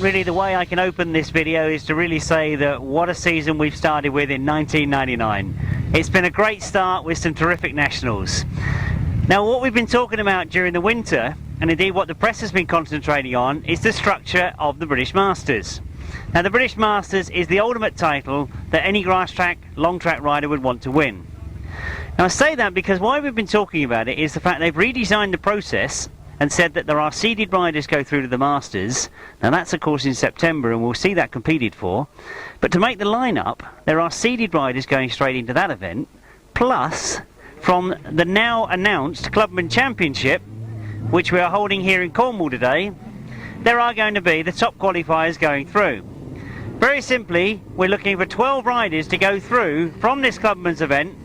Really, the way I can open this video is to really say that what a season we've started with in 1999. It's been a great start with some terrific nationals. Now, what we've been talking about during the winter, and indeed what the press has been concentrating on, is the structure of the British Masters. Now, the British Masters is the ultimate title that any grass track, long track rider would want to win. Now, I say that because why we've been talking about it is the fact they've redesigned the process and said that there are seeded riders go through to the Masters. Now that's of course in September and we'll see that competed for. But to make the lineup, there are seeded riders going straight into that event, plus from the now announced Clubman Championship, which we are holding here in Cornwall today, there are going to be the top qualifiers going through. Very simply, we're looking for 12 riders to go through from this Clubman's event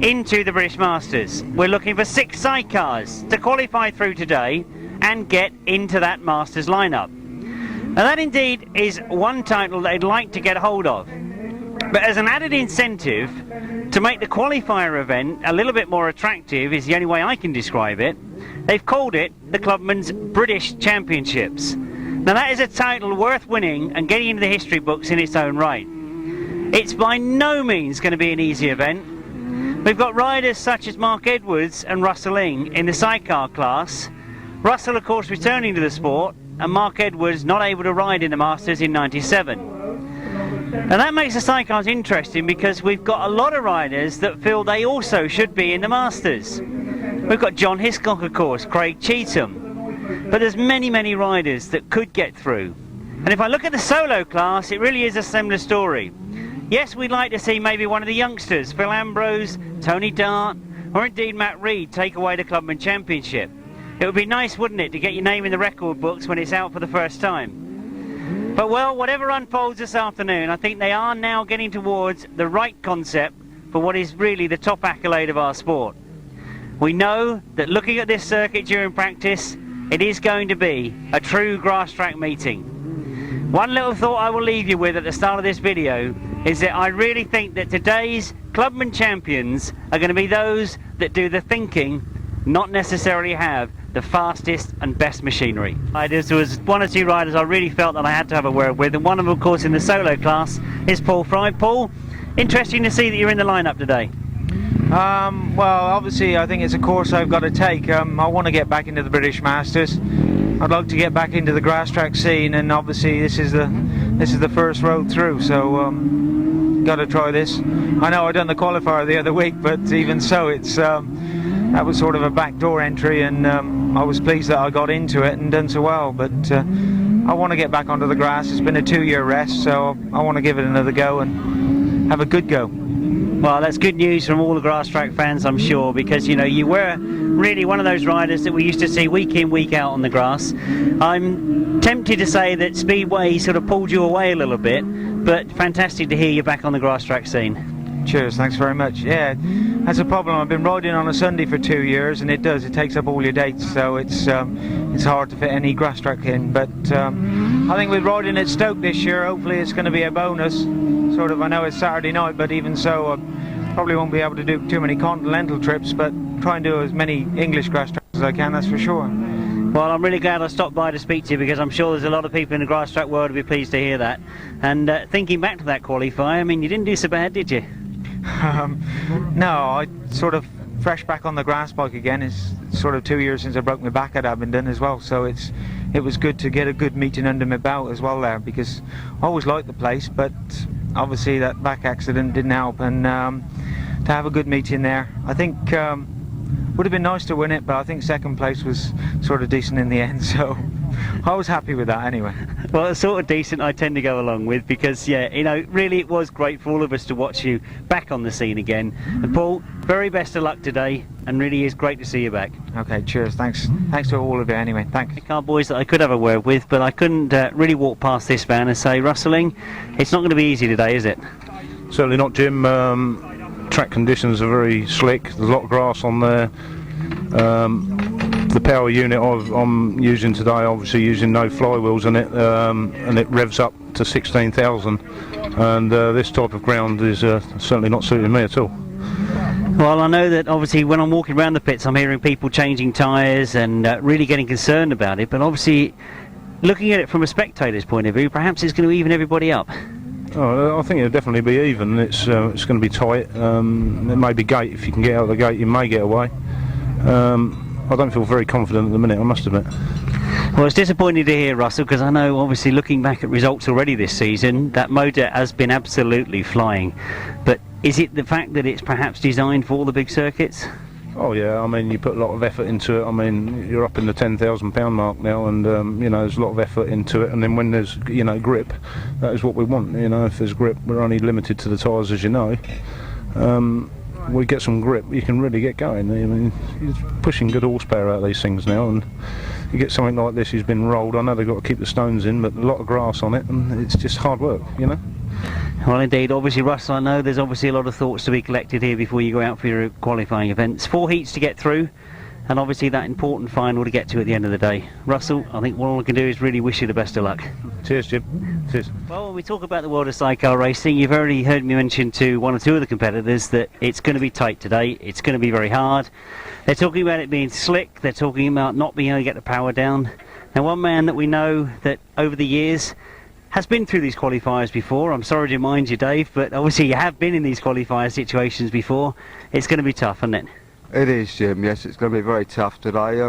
into the British Masters. We're looking for 6 sidecars to qualify through today and get into that Masters lineup. Now that indeed is one title that I'd like to get hold of. But as an added incentive to make the qualifier event a little bit more attractive, is the only way I can describe it, they've called it the Clubman's British Championships. Now that is a title worth winning and getting into the history books in its own right. It's by no means going to be an easy event. We've got riders such as Mark Edwards and Russell Ing in the sidecar class. Russell of course returning to the sport, and Mark Edwards not able to ride in the Masters in '97. Now that makes the sidecars interesting because we've got a lot of riders that feel they also should be in the Masters. We've got John Hiscock of course, Craig Cheatham, but there's many riders that could get through. And if I look at the solo class, it really is a similar story. Yes, we'd like to see maybe one of the youngsters, Phil Ambrose, Tony Dart, or indeed Matt Reed, take away the Clubman Championship. It would be nice, wouldn't it, to get your name in the record books when it's out for the first time. But well, whatever unfolds this afternoon, I think they are now getting towards the right concept for what is really the top accolade of our sport. We know that looking at this circuit during practice, it is going to be a true grass track meeting. One little thought I will leave you with at the start of this video is that I really think that today's Clubman champions are going to be those that do the thinking, not necessarily have the fastest and best machinery. There was 1 or 2 riders I really felt that I had to have a word with, and one of them of course in the solo class is Paul Fry. Paul, interesting to see that you're in the lineup today. Well, obviously I think it's a course I've got to take. I want to get back into the British Masters. I'd like to get back into the grass track scene, and obviously this is the first road through, so got to try this. I know I done the qualifier the other week, but even so, it's that was sort of a backdoor entry, and I was pleased that I got into it and done so well. But I want to get back onto the grass. It's been a 2-year rest, so I want to give it another go and have a good go. Well, that's good news from all the Grasstrack fans, I'm sure, because you know you were really one of those riders that we used to see week in, week out on the grass. I'm tempted to say that Speedway sort of pulled you away a little bit, but fantastic to hear you back on the Grasstrack scene. Cheers, thanks very much. Yeah, that's a problem. I've been riding on a Sunday for 2 years, and it takes up all your dates, so it's hard to fit any Grasstrack in. But I think with riding at Stoke this year, hopefully it's going to be a bonus. Sort of, I know it's Saturday night, but even so, I probably won't be able to do too many continental trips, but try and do as many English Grasstracks as I can, that's for sure. Well, I'm really glad I stopped by to speak to you, because I'm sure there's a lot of people in the Grasstrack world who will be pleased to hear that. And thinking back to that qualifier, I mean, you didn't do so bad, did you? No, I sort of fresh back on the grass bike again. It's sort of 2 years since I broke my back at Abingdon as well, so it was good to get a good meeting under my belt as well there, because I always liked the place, but obviously that back accident didn't help, and to have a good meeting there, I think would have been nice to win it, but I think second place was sort of decent in the end, so I was happy with that anyway. Well, it's sort of decent I tend to go along with, because yeah, you know, really it was great for all of us to watch you back on the scene again. And Paul, very best of luck today, and really is great to see you back. Okay, cheers, thanks to all of you anyway, thanks. Car boys that I could have a word with, but I couldn't really walk past this van and say, Russelling, it's not going to be easy today, is it? Certainly not, Jim. Track conditions are very slick, there's a lot of grass on there. The power unit I'm using today, obviously using no flywheels in it, and it revs up to 16,000, and this type of ground is certainly not suiting me at all. Well, I know that obviously when I'm walking around the pits I'm hearing people changing tyres and really getting concerned about it, but obviously looking at it from a spectator's point of view, perhaps it's going to even everybody up. Oh, I think it'll definitely be even. It's going to be tight. It may be gate. If you can get out of the gate, you may get away. I don't feel very confident at the minute, I must admit. Well, it's disappointing to hear, Russell, because I know obviously looking back at results already this season, that motor has been absolutely flying. But is it the fact that it's perhaps designed for all the big circuits? Oh yeah, I mean you put a lot of effort into it. I mean you're up in the £10,000 mark now, and you know there's a lot of effort into it. And then when there's grip, that is what we want. You know, if there's grip, we're only limited to the tyres, as you know. We get some grip, you can really get going. I mean, you're pushing good horsepower out of these things now, and you get something like this who's been rolled. I know they've got to keep the stones in, but a lot of grass on it, and it's just hard work, you know. Well, indeed. Obviously, Russell, I know there's obviously a lot of thoughts to be collected here before you go out for your qualifying events. 4 heats to get through, and obviously that important final to get to at the end of the day. Russell, I think all I can do is really wish you the best of luck. Cheers, Jim. Cheers. Well, when we talk about the world of sidecar racing, you've already heard me mention to one or two of the competitors that it's going to be tight today. It's going to be very hard. They're talking about it being slick. They're talking about not being able to get the power down. Now, one man that we know that over the years has been through these qualifiers before. I'm sorry to remind you, Dave, but obviously you have been in these qualifier situations before. It's going to be tough, isn't it? It is, Jim. Yes, it's going to be very tough today.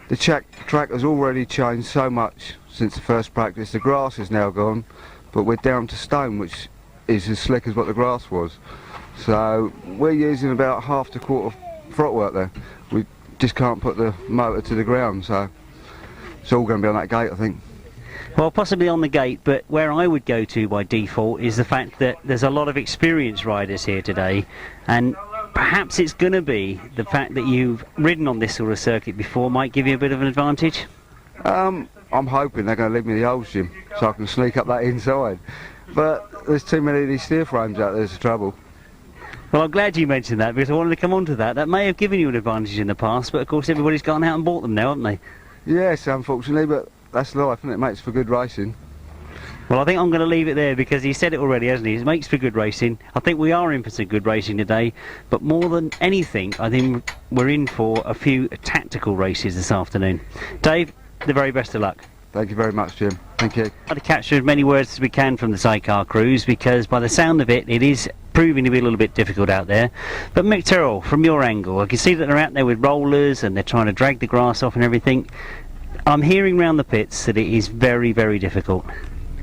The track has already changed so much since the first practice. The grass is now gone, but we're down to stone, which is as slick as what the grass was. So we're using about half to quarter throttle work there. We just can't put the motor to the ground, so it's all going to be on that gate, I think. Well, possibly on the gate, but where I would go to by default is the fact that there's a lot of experienced riders here today, and perhaps it's going to be the fact that you've ridden on this sort of circuit before might give you a bit of an advantage. I'm hoping they're going to leave me the old, Jim, so I can sneak up that inside. But there's too many of these steer frames out there's the trouble. Well, I'm glad you mentioned that, because I wanted to come on to that. That may have given you an advantage in the past, but of course everybody's gone out and bought them now, haven't they? Yes, unfortunately, but that's life, isn't it? It makes for good racing. Well, I think I'm going to leave it there, because he said it already, hasn't he? It makes for good racing. I think we are in for some good racing today, but more than anything, I think we're in for a few tactical races this afternoon. Dave, the very best of luck. Thank you very much, Jim. Thank you. Try to capture as many words as we can from the sidecar crews, because by the sound of it, it is proving to be a little bit difficult out there. But Mick Turrell, from your angle, I can see that they're out there with rollers and they're trying to drag the grass off and everything. I'm hearing round the pits that it is very, very difficult.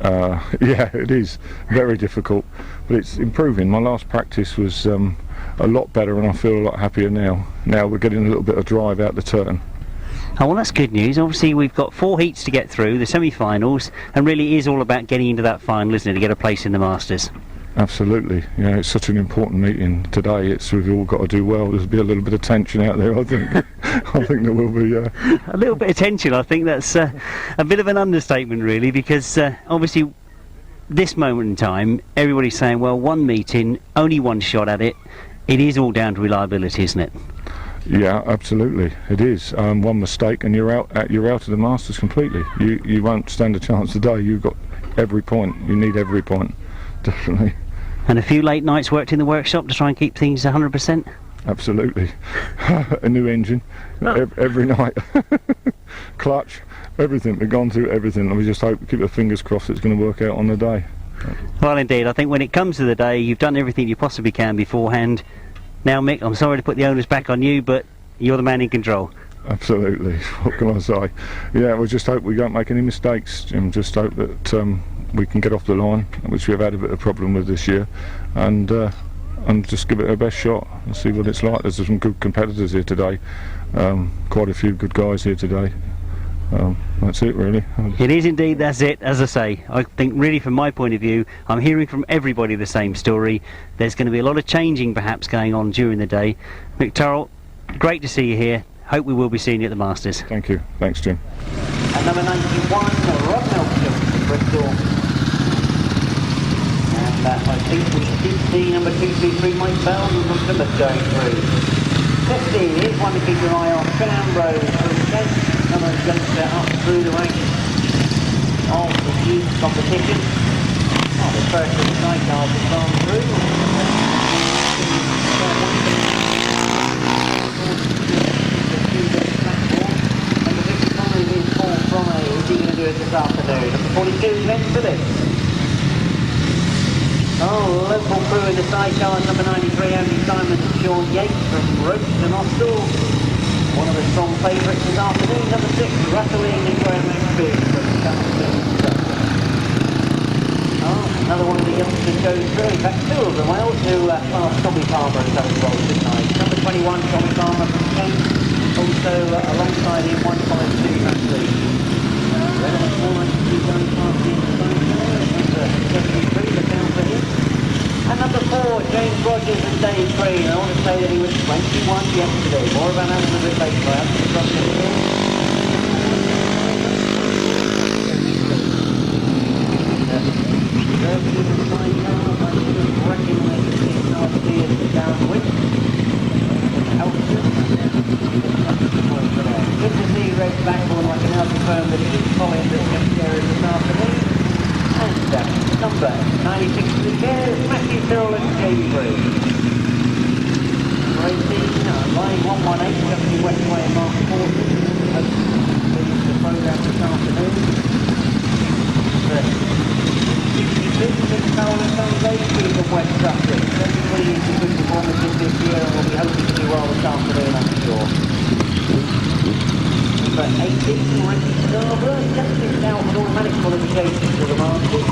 Yeah, it is very difficult, but it's improving. My last practice was a lot better, and I feel a lot happier now. Now we're getting a little bit of drive out the turn. Oh, well, that's good news. Obviously, we've got 4 heats to get through, the semi-finals, and really is all about getting into that final, isn't it, to get a place in the Masters? Absolutely. You know, it's such an important meeting today. We've all got to do well. There'll be a little bit of tension out there, I think. I think there will be. A little bit of tension, I think that's a bit of an understatement, really, because obviously this moment in time, everybody's saying, well, one meeting, only one shot at it. It is all down to reliability, isn't it? Yeah, absolutely. It is. One mistake and you're out of the Masters completely. You won't stand a chance today. You've got every point. You need every point, definitely. And a few late nights worked in the workshop to try and keep things 100%? Absolutely. A new engine every night. Clutch, everything. We've gone through everything, and we just hope, keep our fingers crossed, it's going to work out on the day. Well, indeed. I think when it comes to the day, you've done everything you possibly can beforehand. Now, Mick, I'm sorry to put the onus back on you, but you're the man in control. Absolutely. What can I say? Yeah, we just hope we don't make any mistakes, Jim. Just hope that we can get off the line, which we've had a bit of a problem with this year, and just give it our best shot and see what it's like. There's some good competitors here today, quite a few good guys here today. That's it, really. It is indeed, that's it. As I say, I think really from my point of view, I'm hearing from everybody the same story. There's going to be a lot of changing perhaps going on during the day. Mick Turrell, great to see you here. Hope we will be seeing you at the Masters. Thank you. Thanks, Jim. And number 91, Rob Melksham from Bristol. And I think we did see number 223, Mike Bell, from Plymouth going through. 15 is one to keep your eye on. Phil Ambrose from Kent, another youngster up through the ranks of the youth competition. Oh, the first of the sidecars has gone through. Number 55 is Paul Fry. What's he going to do it this afternoon? Number 42, Ben Phillips. Oh, local crew in the sidecars, number 93, Andy Symons and Shaun Yates from Roach and Austell. One of the strong favourites this afternoon, number 6, Russell-Ing and Graham McPhee from Chelmsford. Oh, another one of the youngsters goes through. In fact, 2 of them. I also Tommy Palmer has had a role tonight. Number 21, Tommy Palmer from Kent. Also alongside him, 152 Russell-Ing. Relevant one, 2 going past the inside. Number 73, look out for him. And number 4, James Rogers and Dave Green. I want to say that he was 21 yesterday. More about that a bit later. I haven't got to good to see Red Blackbourne. I can now confirm that it is Colin that's going to share it this afternoon. And number 96 to the chair, Matt Tyrrell and Jefferies. Racing, line 118, Jefferies Westway and Mark Fortin. The programme this afternoon. 66, Mick Turrell and Sam Baker from West Sussex. Everybody is a good performance this year, and we'll be hoping to do well this afternoon, I'm sure. Number 18, Ricky Scarborough, just missed out on automatic qualifications for the Masters.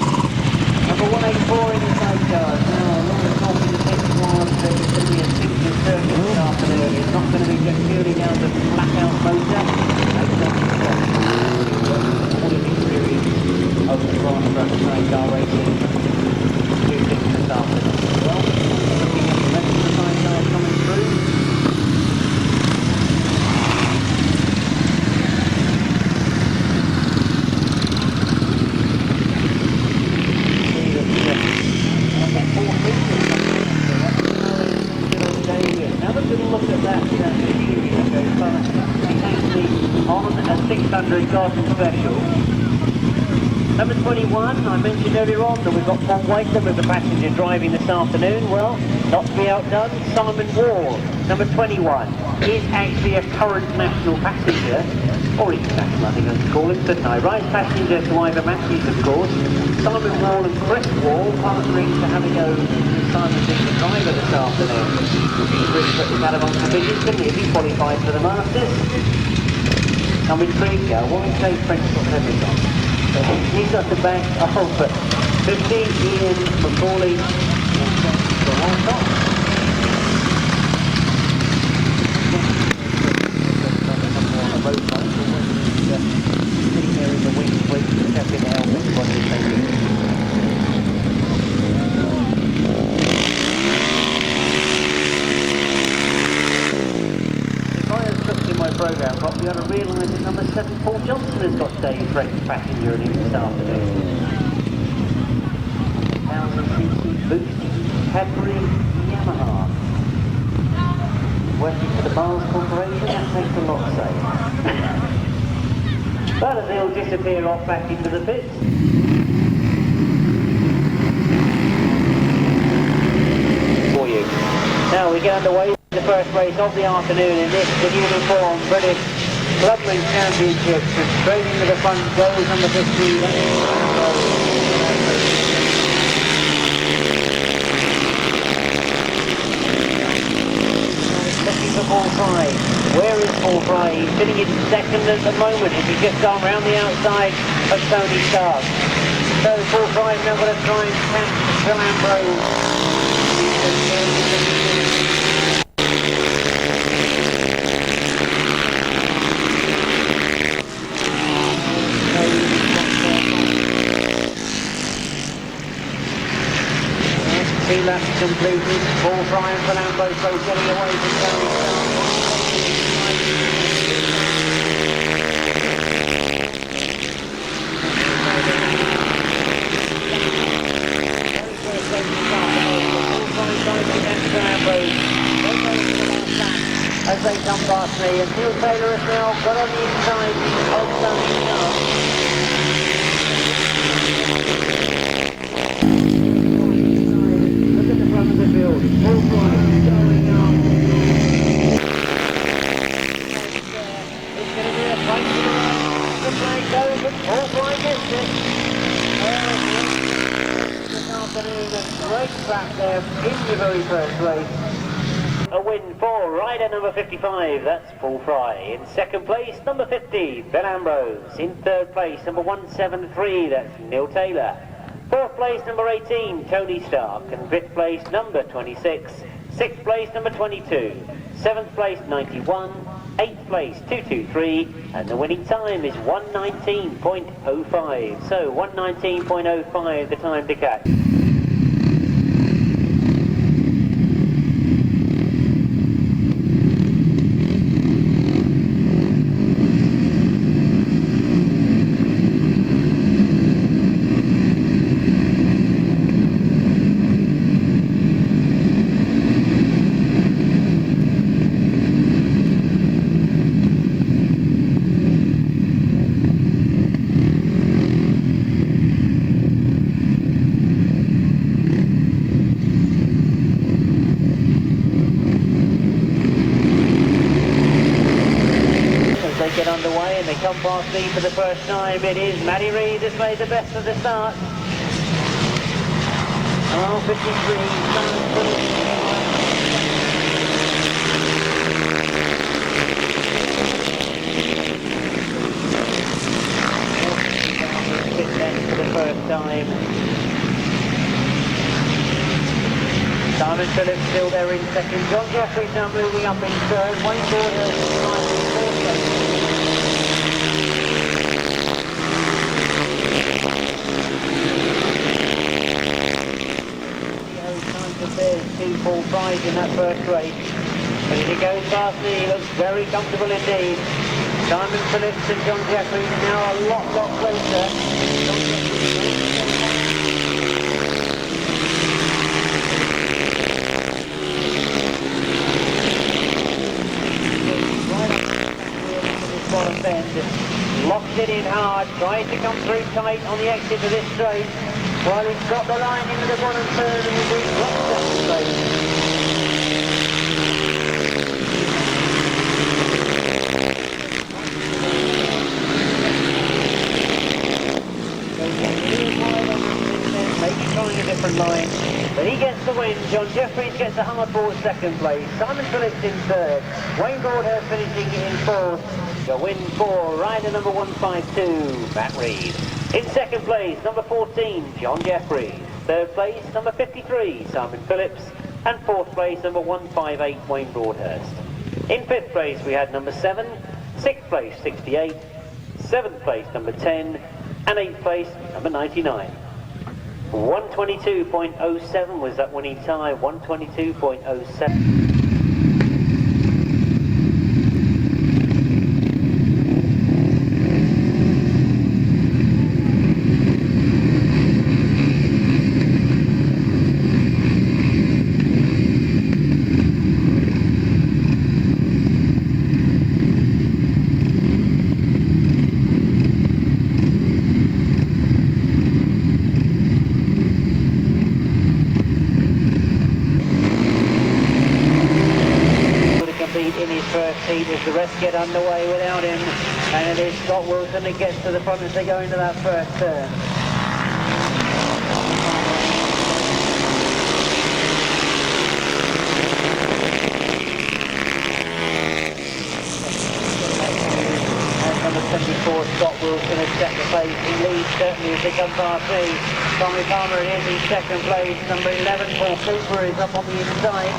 Number 184 in the sidecars. Now, along the top of the next one, there's going to be a signature circuit this afternoon. It's not going to be just purely down to flat-out motor. All the experience of the Grasstrack sidecar racing. Two things this afternoon as well. Looking at the rest of the sidecars coming through. Have a good look at that machinery that goes past. It's actually on a 600 garden special. Number 21, I mentioned earlier on that we've got Paul Whitelam as a passenger driving this afternoon. Well, not to be outdone, Simon Wall, number 21, is actually a current national passenger, or international I think I should call him, shouldn't I? Right passenger to Ivor Matthews, of course. Simon Wall and Chris Wall partnering to have a go with Simon being the driver this afternoon. Chris put his hat amongst the biggest, didn't he? He qualified for the Masters. I'm intrigued now. What would you say French got everything on? He's got the back of 50, Ian Macaulay, the one top. Sitting there in the wing, waiting to step in the helmet when he's taking. If I had looked in my programme properly, I'd have realised that number 7, Paul Johnson, has got Dave French passenger in him this afternoon. 1000cc boost, Cadbury, Yamaha. Working for the Miles Corporation, that takes a lot, say. But they'll disappear off back into the pits. For you. Now we get underway with the first race of the afternoon in this, the newly formed British Clubmans Championship. Straight into the front goes number 15. Looking for Paul Fry. Where is Paul Fry? He's sitting in second at the moment. If he's just gone round the outside of Tony Stark. So Paul Fry's now going to try and catch Phil Ambrose. Two laps completed. Paul Fry and Phil Ambrose both getting away from Tony Stark. As they come past me, and Neal Taylor has now got on the inside of Tony Stark. Look at the front of the field. Paul Fry going up. It's going to be a fight for the flag goes, but Paul Fry gets it. This afternoon, a great track there in the very first race. A win for rider number 55, that's Paul Fry. In second place, number 50, Phil Ambrose. In third place, number 173, that's Neal Taylor. Fourth place, number 18, Tony Stark. And fifth place, number 26. Sixth place, number 22. Seventh place, 91. Eighth place, 223. And the winning time is 119.05. So 119.05, the time to catch. Get underway and they come past me for the first time. It is Matty Reid that's made the best of the start. Oh, 53. For the first time. Simon Phillips still there in second. John Jefferies now moving up in third. Wayne Border in fourth. Two Paul Fry's in that first race. But as he goes past me, he looks very comfortable indeed. Simon Phillips and John Jefferies now a lot closer. Bottom bend, locked it in hard, tries to come through tight on the exit of this straight. Well, he's got the line into the bottom third and he's been locked up the straight. Maybe trying a different line, but he gets the win. John Jefferies gets the hard-fought second place. Simon Phillips in third. Wayne Broadhurst finishing in fourth. The win for rider number 152, Matt Reid. In second place, number 14, John Jefferies. Third place, number 53, Simon Phillips. And fourth place, number 158, Wayne Broadhurst. In fifth place, we had number 7, sixth place, 68, seventh place, number 10, and eighth place, number 99. 122.07 was that winning time, 122.07. As the rest get underway without him, and it is Scott Wilson that gets to the front as they go into that first turn. And number 74, Scott Wilson in second place. He leads certainly as they come past me. Tommy Palmer is in second place. Number 11, Paul Cooper is up on the inside.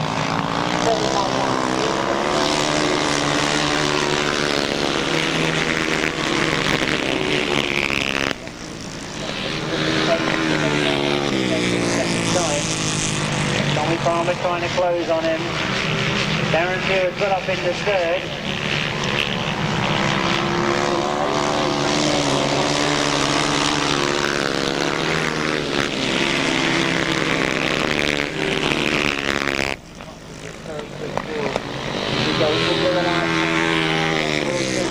Tommy Palmer trying to close on him. Darren Stewart got up into third.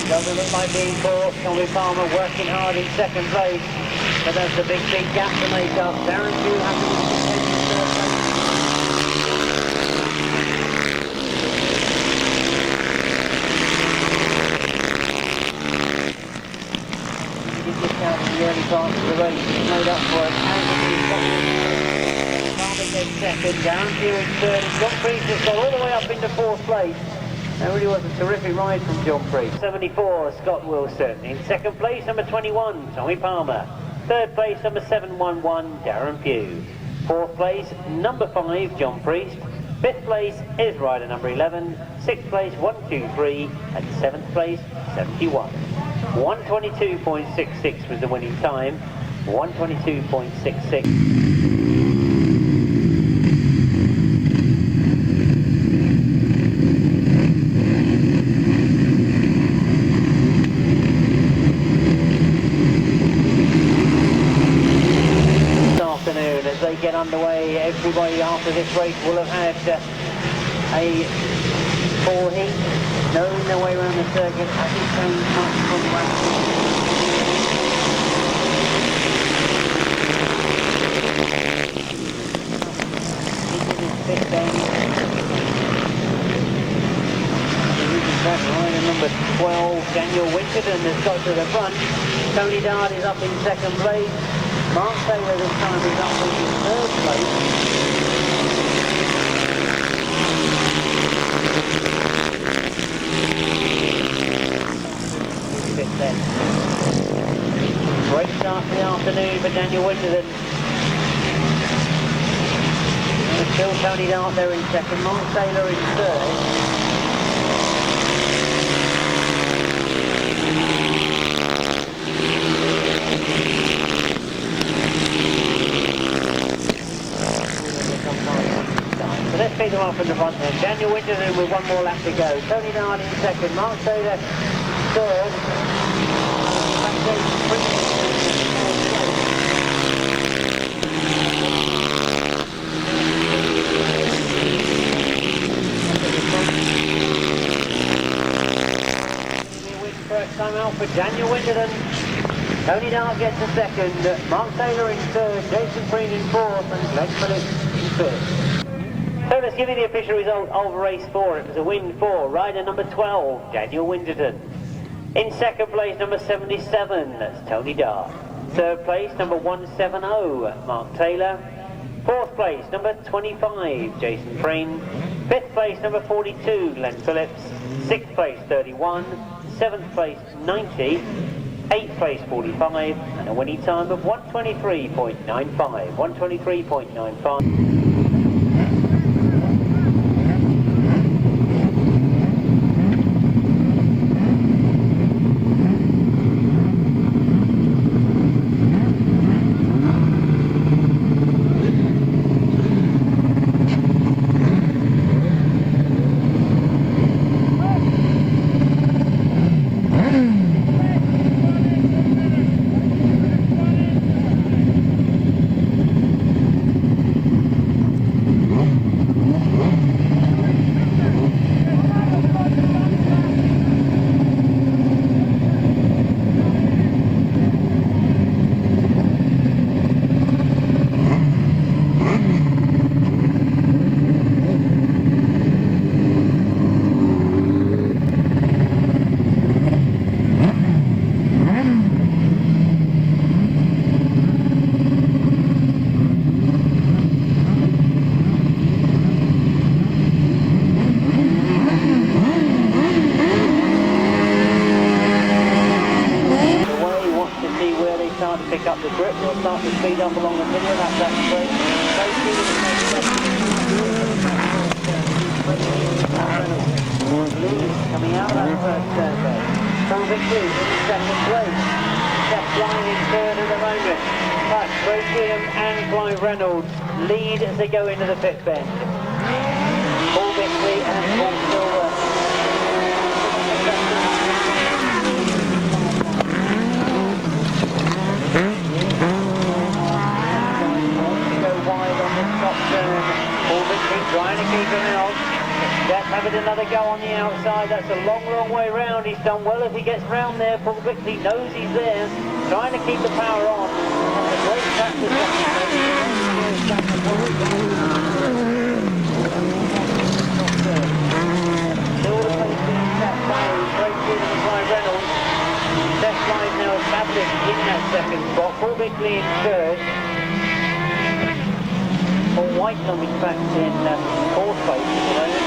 Doesn't look like being caught. Tommy Palmer working hard in second place. But that's a big gap to make up. Darren Stewart has to the early part of the race is made up for it. Palmer gets second, Darren Stewart third, and John Priest has got all the way up into fourth place. That really was a terrific ride from John Priest. 74, Scott Wilson. In second place, number 21, Tommy Palmer. Third place, number 711, Darren Pugh. Fourth place, number 5, John Priest. Fifth place is rider number 11. Sixth place, 123, and seventh place, 71. 122.66 was the winning time. 122.66. As they get underway, everybody after this race will have had a full heat, knowing their way around the circuit. Hasn't changed much from last week. Fifth end. Rider number 12, Daniel Winterton, has got to the front. Tony Dart is up in second place. Mark Taylor this time is up in third place. Fifth then. Great start to the afternoon for Daniel Winterton. There's still Tony Dart there in second, Mark Taylor in third. So let's pick them up in the front then. Daniel Winterton with one more lap to go. Tony Dart in second, Mark Taylor third. First time out for Daniel Winterton. Tony Dart gets a second, Mark Taylor in third, Jason Green in fourth, and Glenn Phillips in fifth. So let's give you the official result of race 4. It was a win for rider number 12, Daniel Winterton. In second place, number 77, that's Tony Dart. Third place, number 170, Mark Taylor. Fourth place, number 25, Jason Freen. Fifth place, number 42, Glenn Phillips. Sixth place, 31. Seventh place, 90. 8th place 45, and a winning time of 1:23.95. 1:23.95. Pick up the grip, we'll start to speed up along the middle, that's great. Coming out of that first survey. Full victory in second place. Just flying in third at the moment. But Cheatham and Clive Reynolds lead as they go into the pit bend. Full victory and full silver. Trying to keep him on. Just having another go on the outside. That's a long, long way round. He's done well as he gets round there. Paul Vickley knows he's there. Trying to keep the power on. And a great practice. Still the place being set by Great Cheatham and Clive Reynolds. Best line now established in that second spot. Paul Vickley in third. Whitelam in fact in fourth place at the moment.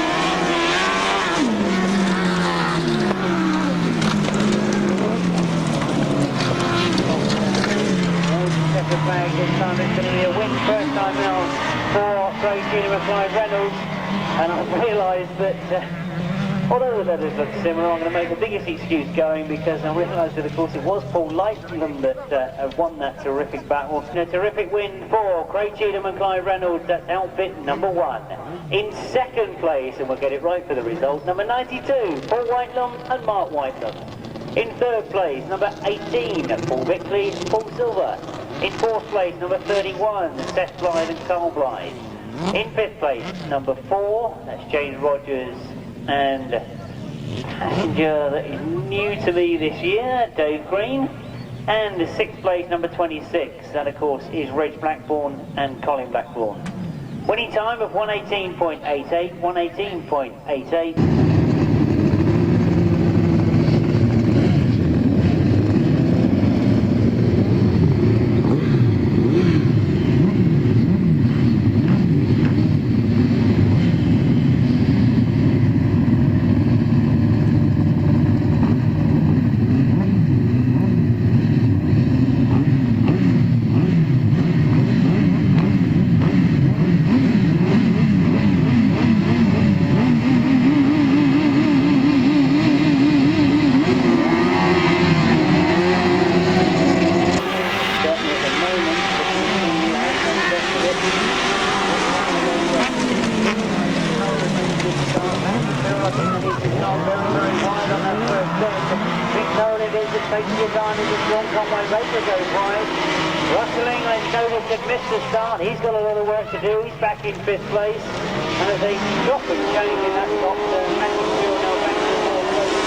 Second bag this time, it's going to be a win first time out for Great Cheatham and Clive Reynolds, and I've realised that although the letters look similar, I'm going to make the biggest excuse going because I realised that of course it was Paul Whitelam that won that terrific battle. And a terrific win for Great Cheatham and Clive Reynolds, that's outfit number 1. In second place, and we'll get it right for the result, number 92, Paul Whitelam and Mark Whitelam. In third place, number 18, Paul Vickley, Paul Silver. In fourth place, number 31, Seth Blythe and Carl Blythe. In fifth place, number 4, that's James Rogers and passenger that is new to me this year, Dave Green. And the 6th place, number 26, that of course is Reg Blackburn and Colin Blackburn. Winning time of 1:18.88, 1:18.88. Taking advantage of Shaun Conway-Baker goes wide. Rustling and Notice had missed the start. He's got a lot of work to do. He's back in 5th place. And as a shocking change in that top, Matt Tyrrell now back to 4th place.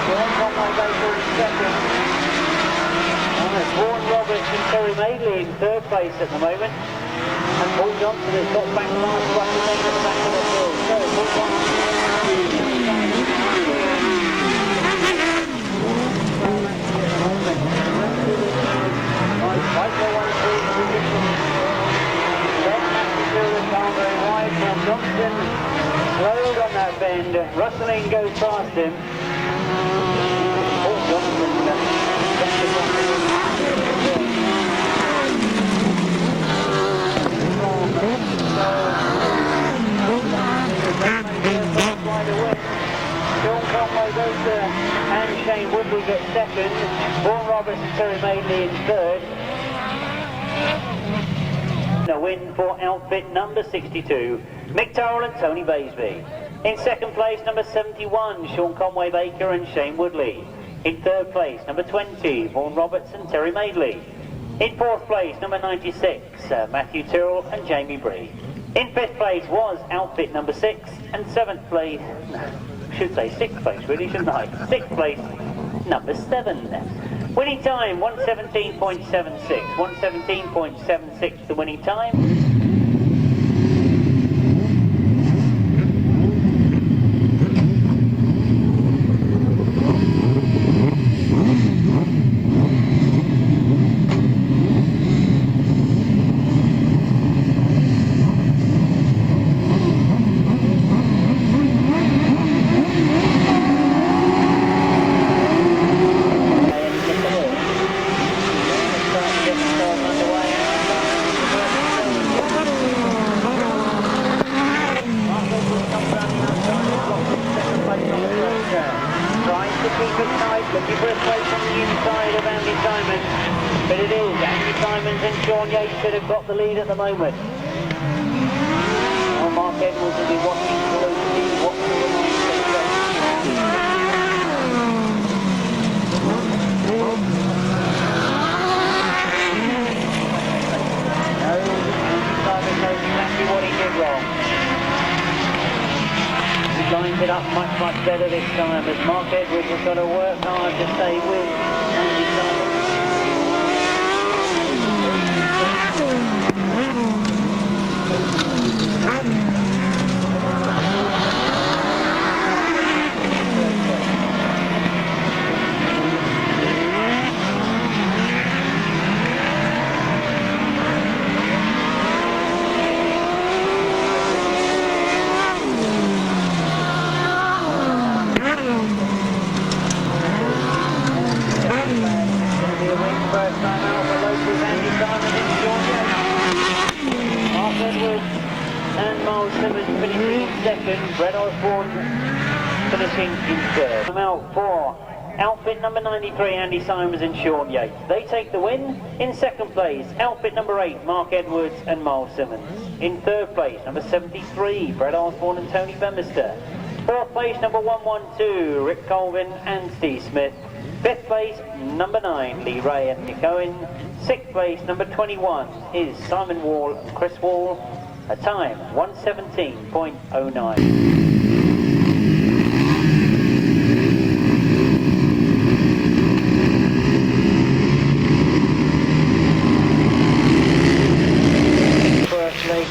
Shaun Conway-Baker in 2nd. And there's Vaughan Roberts and Terry Madeley in 3rd place at the moment. And Paul Johnson has got back last, rushing at the back of the field. So Paul Johnson. Right away through the position. Then Matt Tyrrell on very wide from Johnson. Slowed on that bend. Rustling goes past him. Oh, Johnson. Shaun Conway-Baker and Shane Woodley get second. Vaughan Roberts and Terry Madeley in third. A win for outfit number 62, Mick Turrell and Tony Baisby. In second place, number 71, Shaun Conway-Baker and Shane Woodley. In third place, number 20, Vaughan Roberts and Terry Madeley. In fourth place, number 96, Matthew Tyrrell and Jamie Bree. In fifth place was outfit number 6, and seventh place, I should say sixth place really, shouldn't I? Sixth place, number 7. Winning time, 117.76. 117.76 the winning time. Looking for a place on the inside of Andy Symons, but it is Andy Symons and Shaun Yates that have got the lead at the moment. Well, Mark Edwards will be watching closely what will remain for the race. No, Andy Symons knows exactly what he did wrong. He lines it up much better this time, as Mark Edwards has got to work hard to stay with Andy Symons. Symons finishing in second, Brett Osborne finishing in third. I'm out for outfit number 93, Andy Symons and Shaun Yates. They take the win. In second place, outfit number 8, Mark Edwards and Miles Symons. In third place, number 73, Brett Osborne and Tony Bemister. Fourth place, number 112, Rick Colvin and Steve Smith. Fifth place, number 9, Lee Ray and Nick Owen. Sixth place, number 21, is Simon Wall and Chris Wall. A time, 117.09. Firstly,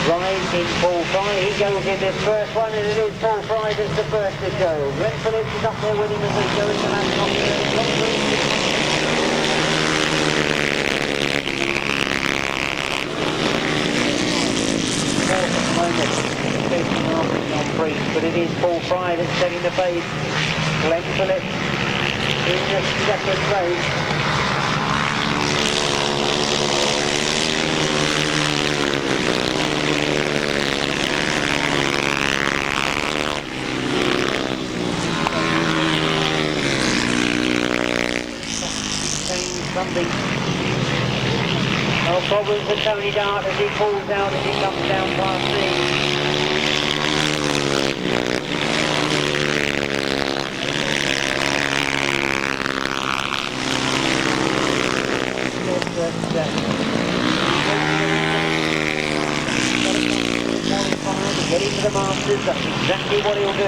Rise in full fry. He goes in this first one, and it is full fry that's the first to go. Red Phillips is up there with him as they go into that top. But it is full fry that's setting the pace. Glenn Phillips in the second place. Something. No problems for Tony Dart as he pulls out as he comes down past three. Get into the Masters, that's exactly what he'll do.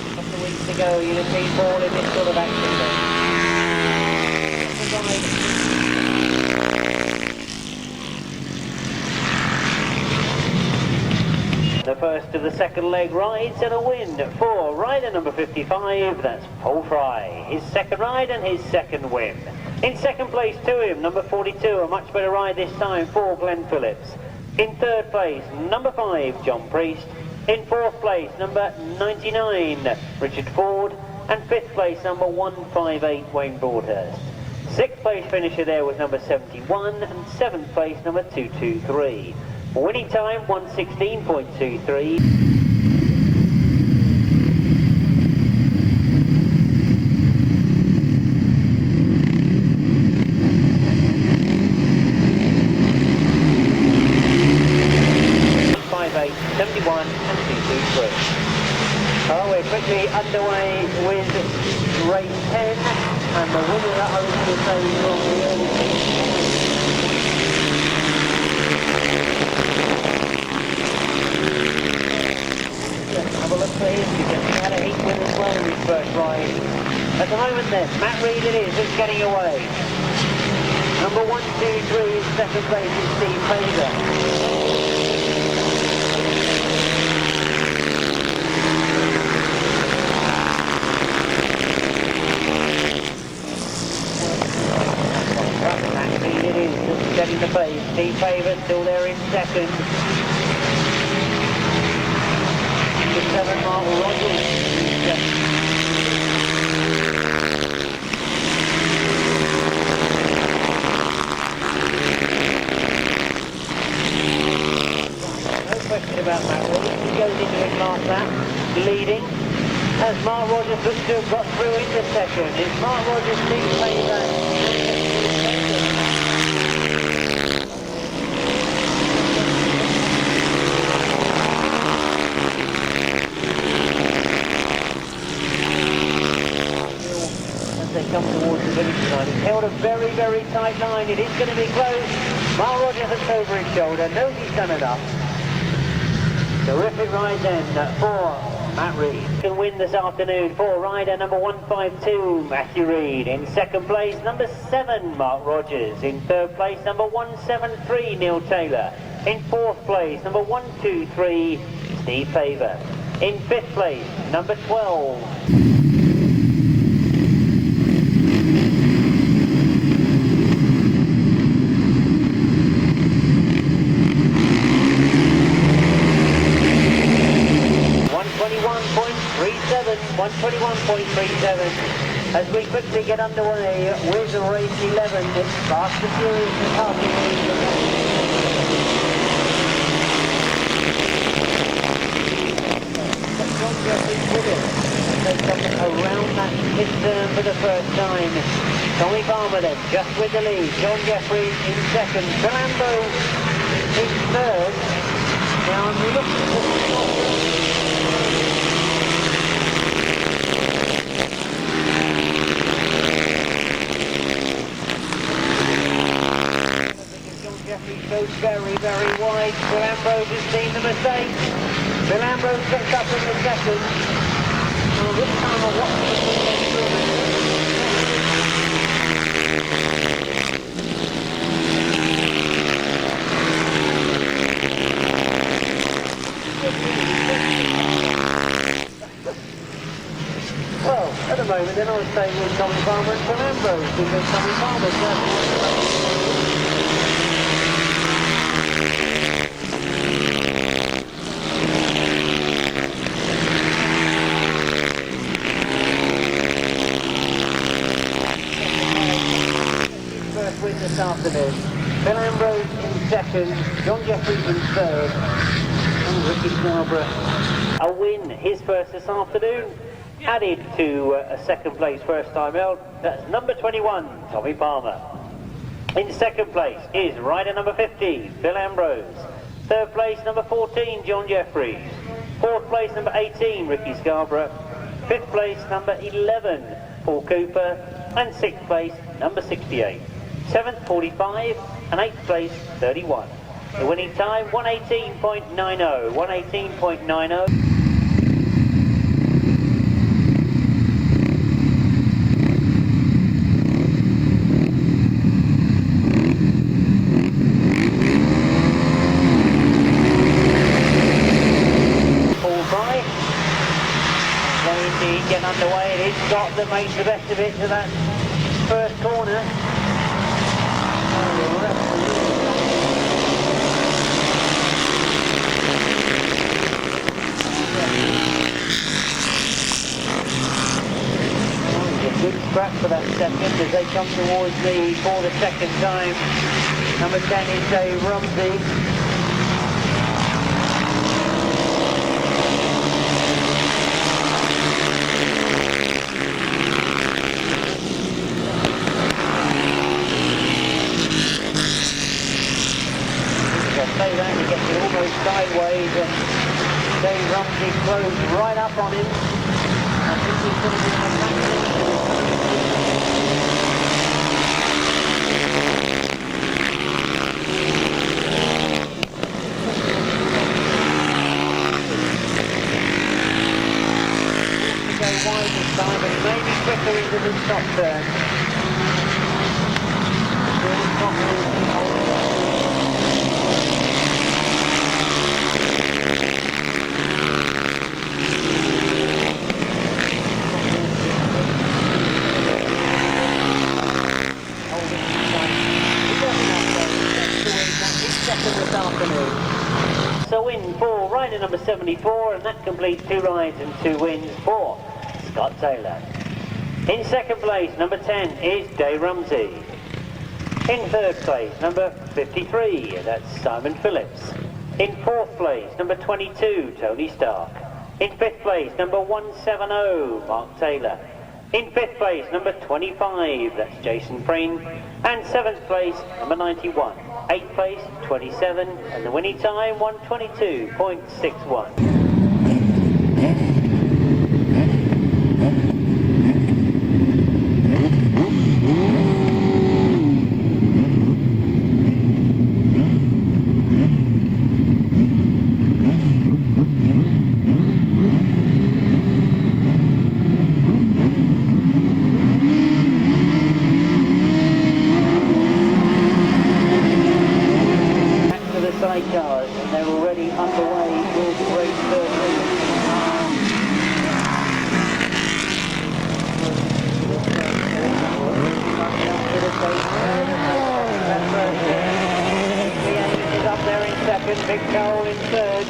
A couple of weeks ago, you'd have seen Paul in this sort of action. The first first of the second leg rides and a win for rider number 55, that's Paul Fry. His second ride and his second win. In second place to him, number 42, a much better ride this time for Glenn Phillips. In third place, number 5, John Priest. In fourth place, number 99, Richard Ford. And fifth place, number 158, Wayne Broadhurst. Sixth place finisher there was number 71, and seventh place, number 223. Winning time, 1:16.23. 71 and 223. Oh, we're quickly underway with race 10, and the winner that I was going to say from the early Let's have a look for his, because he had a heat win as well in his first ride. At the moment then, Matt Reed it is, it's getting away. Number 1, 2, 3 in second place is Steve Fager. Setting the pace, Steve Faver still there in second. The 7 Mark Rogers. No question about Matt Rogers. He goes into his last lap, leading. As Mark Rogers looks to have got through into second. It's Mark Rogers, Steve Faver. Come towards the finish line. He's held a very, very tight line. It is going to be close. Mark Rogers looks over his shoulder, knows he's done enough. Terrific ride then for Matt Reed. Can win this afternoon for rider number 152, Matthew Reed. In second place, number 7, Mark Rogers. In third place, number 173, Neil Taylor. In fourth place, number 123, Steve Faver. In fifth place, number 12. As we quickly get underway with race 11, it's fast and furious and hard to John Jefferies with it. They come around that pit turn for the first time. Tommy Palmer then, just with the lead. John Jefferies in second. Phil Ambrose in third. Now I'm looking at goes very, very wide. Phil Ambrose has seen the mistake. Phil Ambrose gets up in the second. Well, this time I'll watch the Well, at the moment then I was staying with Tommy Palmer and Phil Ambrose, because Tommy Palmer's win this afternoon. Phil Ambrose in second, John Jefferies in third, and Ricky Scarborough a win, his first this afternoon, added to a second place first time out. That's number 21, Tommy Palmer. In second place is rider number 50, Phil Ambrose. Third place, number 14, John Jefferies. Fourth place, number 18, Ricky Scarborough. Fifth place, number 11, Paul Cooper. And sixth place, number 68. 7th, 45, and 8th place, 31. The winning time, 1:18.90. 1:18.90. that makes the best of it to that first corner. Good scrap for that second as they come towards me for the second time. Number 10 is Dave Rumsey. As I say that, he gets it almost sideways and Dave Rumsey closed right up on him. I think he's going to be in the wide this time, but it may be quicker into the stop turn. This afternoon. So in for rider number 74, and that completes 2 rides and 2 wins for Scott Taylor. In second place, number 10 is Dave Rumsey. In third place, number 53, that's Simon Phillips. In fourth place, number 22, Tony Stark. In fifth place, number 170, Mark Taylor. In fifth place, number 25, that's Jason Preen. And seventh place, number 91. Eighth place, 27, and the winning time, 1:22.61. Sidecars, and they're already underway with race 13. Is up there in second, Mick Turrell in third.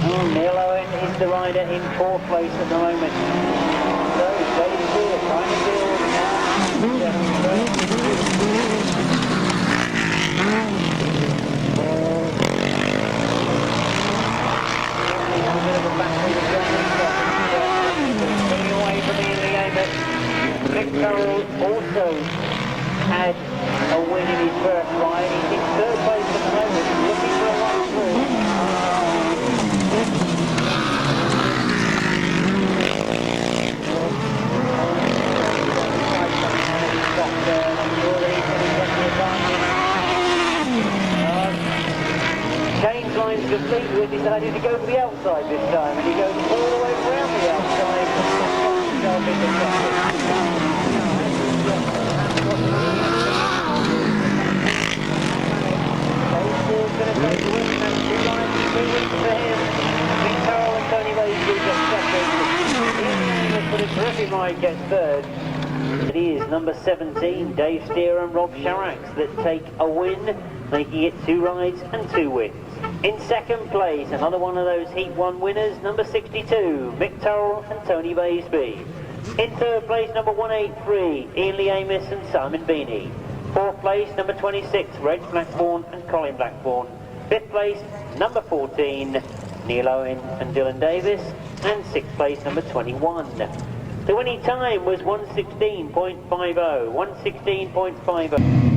Oh, Neal Owen is the rider in fourth place at the moment. So, David Stewart trying to build Mick Turrell also had a win in his first ride. He's in third place at the moment, looking for a last move. Change lines complete, we decided to go for the outside this time, and he goes all the way around the outside. But a terrific ride gets third. It is number 17, Dave Steer and Rob Sharax that take a win, making it 2 rides and 2 wins. In second place, another one of those Heat 1 winners, number 62, Mick Turrell and Tony Baisby. In third place, number 183, Ian Lee Amos and Simon Beanie. Fourth place, number 26, Reg Blackburn and Colin Blackburn. Fifth place, number 14, Neal Owen and Dylan Davis. And sixth place, number 21. The winning time was 1:16.50. 1:16.50.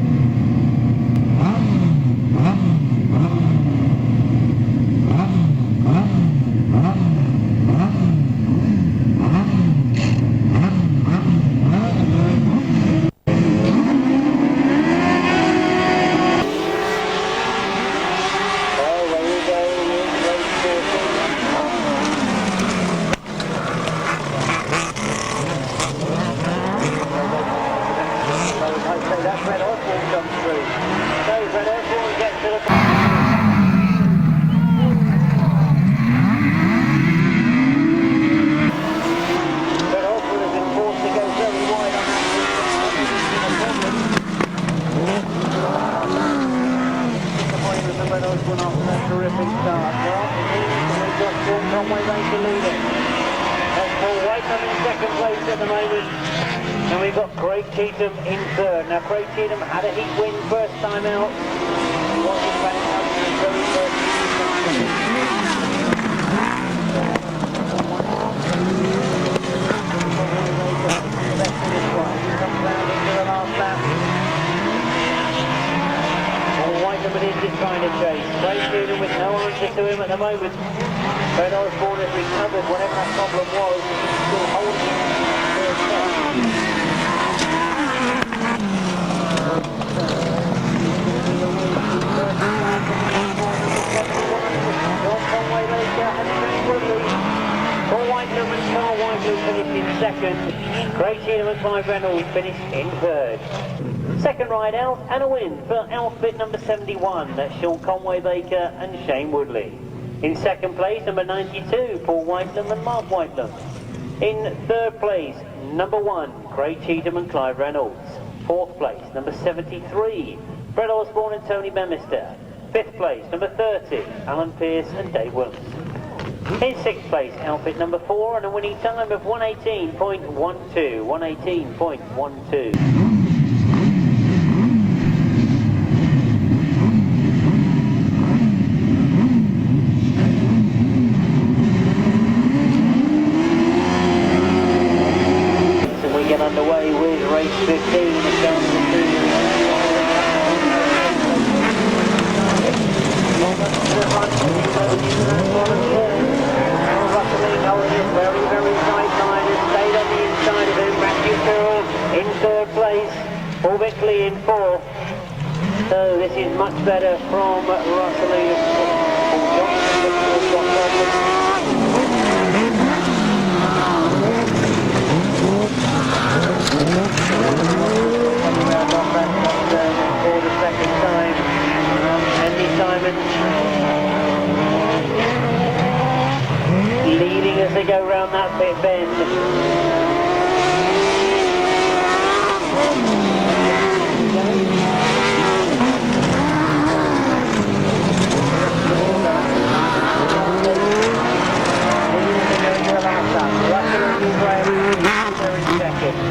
That's Red Oswald Reynolds went off a terrific start. Well, we've got Shaun Conway-Baker leading. That's Paul Whitelam in second place at the moment. And we've got Craig Cheatham in third. Now Craig Cheatham had a heat win first time out. He wasn't back out in the very first time. But he's just trying to chase. Craig Cheatham with no answer to him at the moment. Fred Osborne has recovered whatever that problem was. He's still holding it. Shaun Conway-Baker and Shane Woodley. Paul Whitelam and Carl Whitelam finished in second. Craig Cheatham and Clive Reynolds finished in third. Second ride out and a win for outfit number 71, that's Shaun Conway-Baker and Shane Woodley. In second place, number 92, Paul Whitelam and Mark Whitelam. In third place, number 1, Craig Cheatham and Clive Reynolds. Fourth place, number 73, Fred Osborne and Tony Bemister. Fifth place, number 30, Alan Pearce and Dave Willis. In sixth place, outfit number 4, and a winning time of 118.12. 118.12. Underway with race 15 down the field. Russell holding it very, very tight line and stayed on the inside of him. Matthew Tyrrell in third place, Paul Bickley in fourth. So this is much better from Russell for the second time. Andy Symons leading as they go round that pit bend.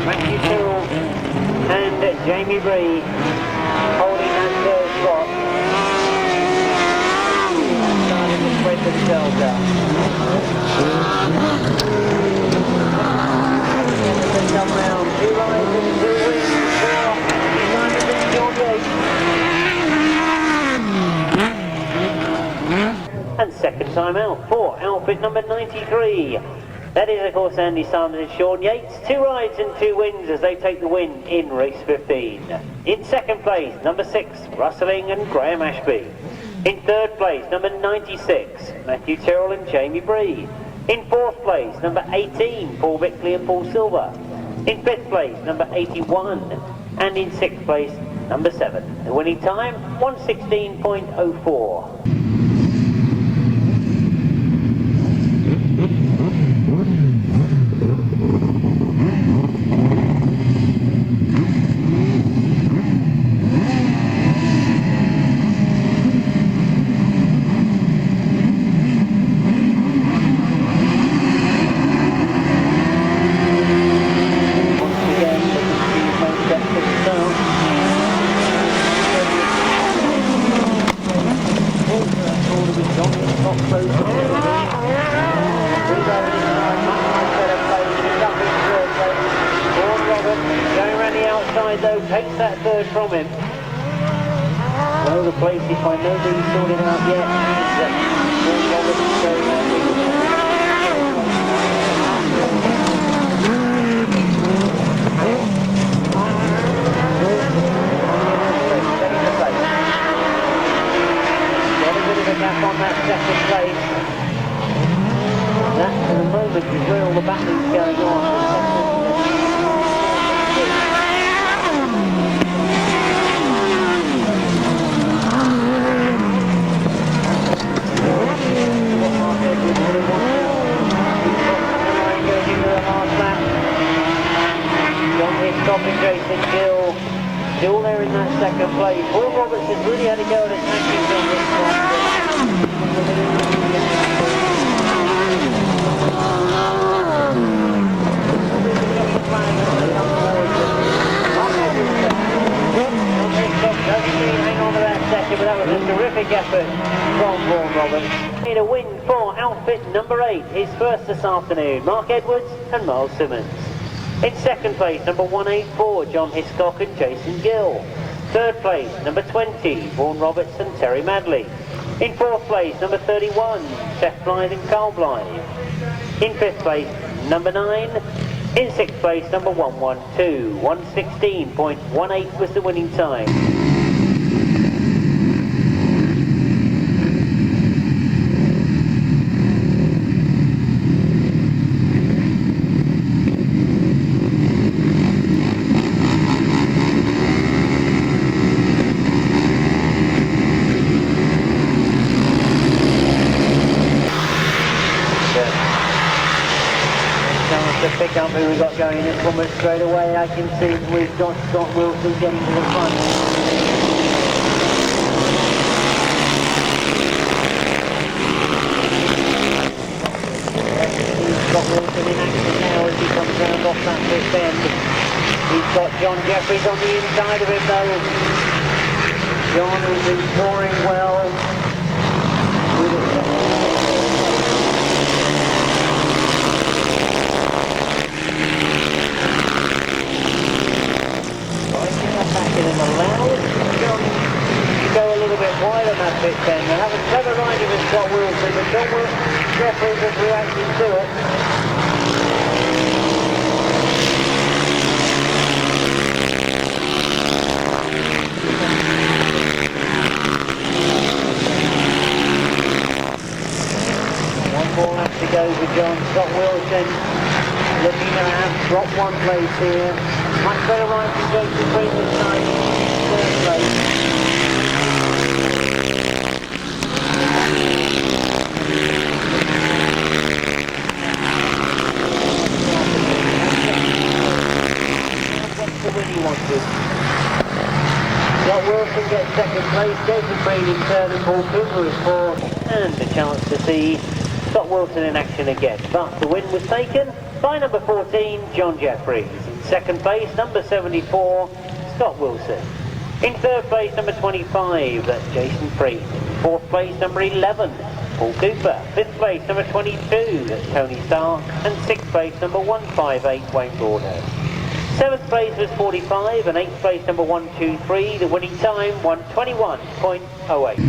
Matthew Tyrrell and Jamie Bree holding that third spot. Starting to spread themselves out. They come round, 2 rides and 2 wins for Symons and Shaun Yates. And second time out for outfit number 93. That is, of course, Andy Symons and Shaun Yates. 2 rides and 2 wins as they take the win in race 15. In second place, number 6, Rustling and Graham Ashby. In third place, number 96, Matthew Tyrrell and Jamie Bree. In fourth place, number 18, Paul Bickley and Paul Silver. In fifth place, number 81. And in sixth place, number 7. The winning time, 116.04. Takes that third from him. Well, the place, if I know that he's sorted out yet, got a bit of a gap on that second place. That, at the moment, is where all the battling's going on. Hiscock and Jason Gill still there in that second place. Paul Roberts has really had a go at attacking on this one. but that was a terrific effort from Vaughan Roberts. In a win for outfit number 8, his first this afternoon, Mark Edwards and Miles Symons. In second place, number 184, John Hiscock and Jason Gill. Third place, number 20, Vaughan Roberts and Terry Madley. In fourth place, number 31, Seth Blythe and Carl Blythe. In fifth place, number 9. In sixth place, number 112. 1:16.18 was the winning time. The pickup who we got going in this one, but straight away I can see we've got Scott Wilson getting to the front. Scott Wilson in action now as he comes round off that fifth end. He's got John Jefferies on the inside of him though. John has been scoring well. Allowed John to go a little bit wide on that fifth end. They have a clever rider with Scott Wilson, but John Jefferies has reacted to it. One more lap to go for John. Scott Wilson looking to have dropped one place here. Much better ride from Jason Green this time, third place. That's the win he wanted. Scott Wilson gets second place, Jason Green in third and Paul Cooper is fourth, and a chance to see Scott Wilson in action again. But the win was taken by number 14, John Jefferies. Second place, number 74, Scott Wilson. In third place, number 25, that's Jason Freed. Fourth place, number 11, Paul Cooper. Fifth place, number 22, that's Tony Stark. And sixth place, number 158, Wayne Broadhurst. Seventh place was 45, and eighth place, number 123. The winning time, 1:21.08.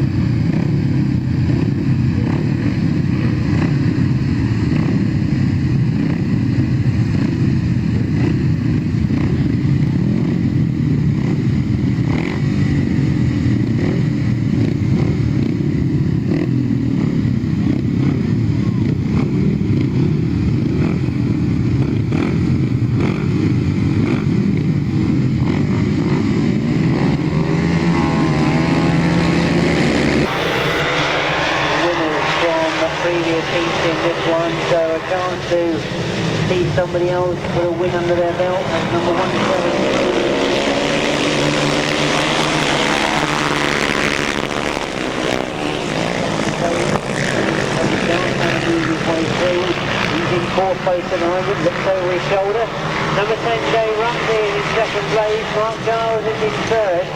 Somebody else put a win under their belt at number 170. He's in fourth place at the moment, looks over his shoulder. Number 10, Jay Rumsey in second place. Mark Giles is in third.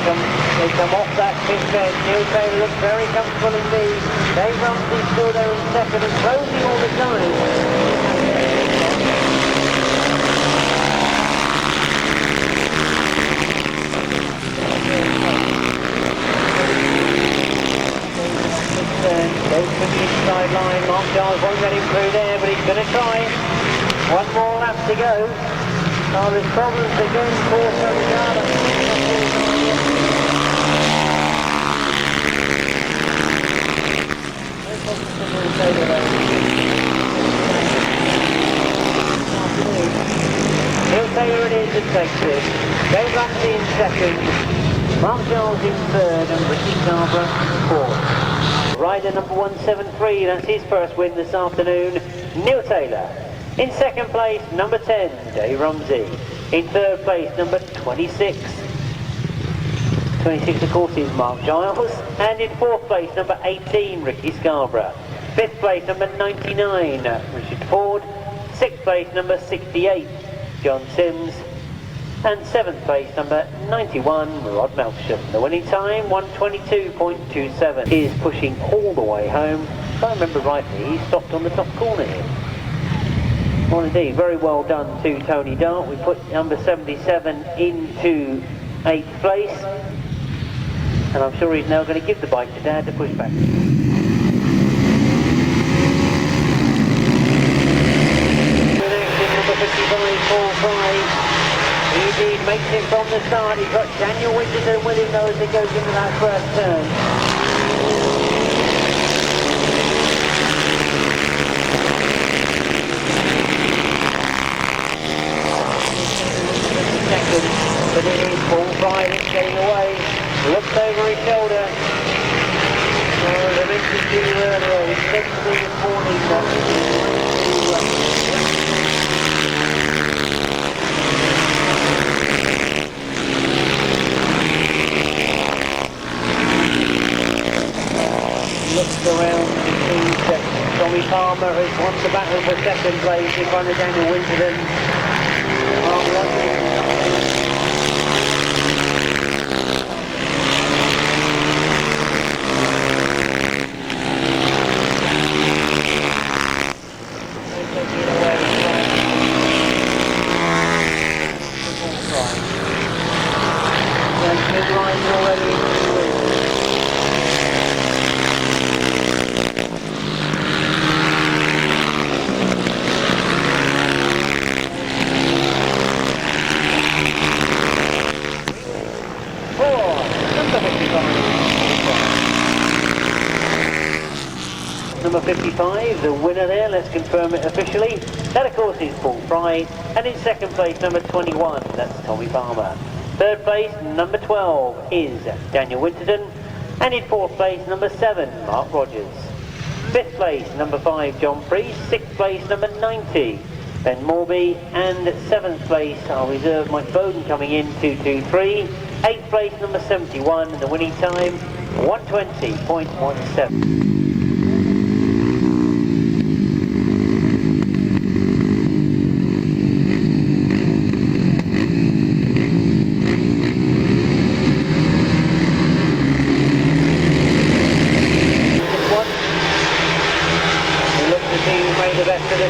They come off that fifth end. Neal Taylor looks very comfortable indeed. Dave Rumsey still there in second and closing all the time. Goes to the inside line. Mark Giles won't let him through there, but he's going to try. One more lap to go. Oh, there's problems again for Tony. Neal Taylor it is that takes it. Dave Rumsey in second, Mark Giles in third, and Ricky Scarborough fourth. Rider number 173, that's his first win this afternoon, Neal Taylor. In second place, number 10, Dave Rumsey. In third place, number 26, 26 of course is Mark Giles, and in 4th place number 18 Ricky Scarborough, 5th place number 99 Richard Ford, 6th place number 68 John Sims, and 7th place number 91 Rod Melksham. The winning time 1:22.27 is pushing all the way home. If I remember rightly, he stopped on the top corner here. Well indeed, very well done to Tony Dart. We put number 77 into 8th place, and I'm sure he's now going to give the bike to Dad to push back. Number 55, Paul Fry. He indeed makes it from the start. He's got Daniel Winterton with him though as he goes into that first turn. Second, but it is Paul Fry that's getting away. Looks over his shoulder. As I mentioned to you earlier, he said to me this morning that looks around to see that Tommy Palmer has won the battle for second place in front of Daniel Winterton. Number 55, the winner there, let's confirm it officially. That of course is Paul Fry, and in second place number 21, that's Tommy Palmer. Third place number 12 is Daniel Winterton, and in fourth place number 7, Mark Rogers. Fifth place number 5, John Priest. Sixth place number 90, Ben Morby, and 7th place our reserve Mike Bowden coming in 223. 8th place number 71, and the winning time 1:20.17.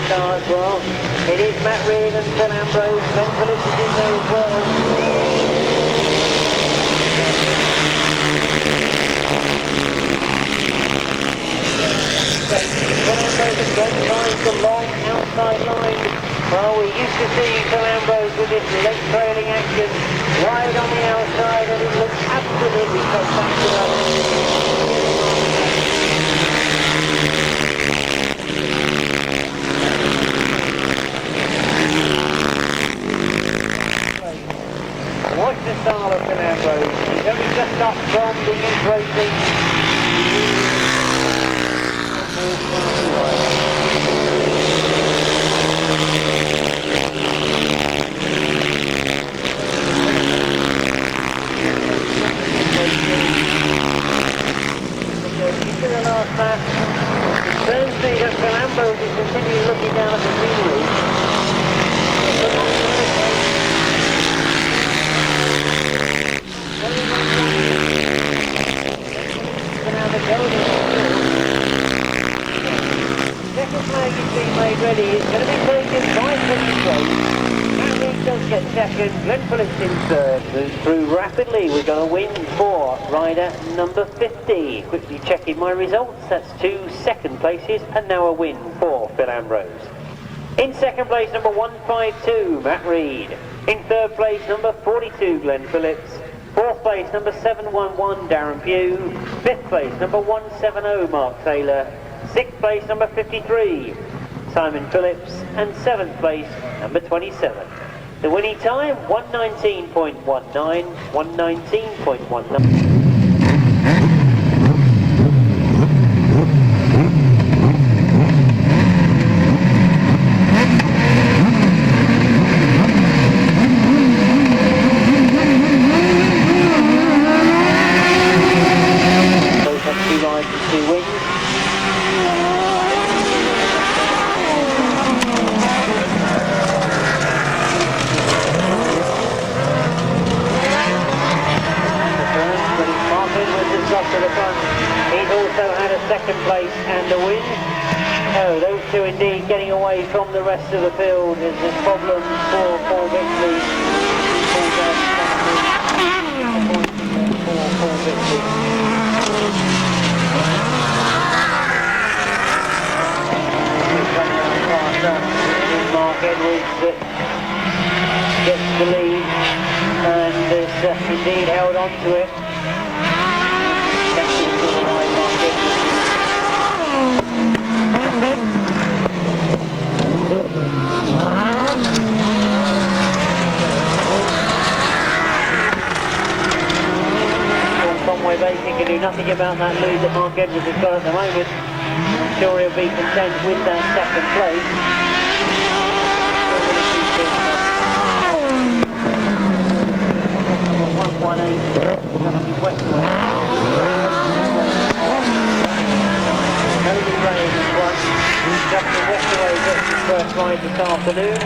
As well. It is Matt Reed and Phil Ambrose. Ben Phillips is in there as well. Phil Ambrose again finds the long outside line. Well, we used to see Phil Ambrose with this leg trailing action wide on the outside, and it looks absolutely spectacular. Watch the style of Phil Ambrose. He's only just up from the youth racing. He's in the last lap. It turns me that Phil Ambrose is continuing looking down at the scenery. Second flag is being made ready. It's going to be taken by second place. Matt Reed does get second. Glenn Phillips in third. Moves through rapidly. We're going to win for rider number 50. Quickly checking my results. That's 2 second places and now a win for Phil Ambrose. In second place, number 152, Matt Reed. In third place, number 42, Glenn Phillips. Fourth place, number 711, Darren Pugh. Fifth place, number 170, Mark Taylor. Sixth place, number 53, Simon Phillips. And seventh place, number 27. The winning time, 1:19.19, 1:19.19. emergency wings. To the front. He's also had a second place and a win. Oh, those two indeed getting away from the rest of the field as there's problems for Paul Vickley. Mark Edwards that gets the lead and has indeed held on to it. Shaun Conway-Baker can do nothing about that lead that Mark Edwards has got at the moment. I'm sure he'll be content with that second place. 118. Justin Washaway gets his first ride this afternoon,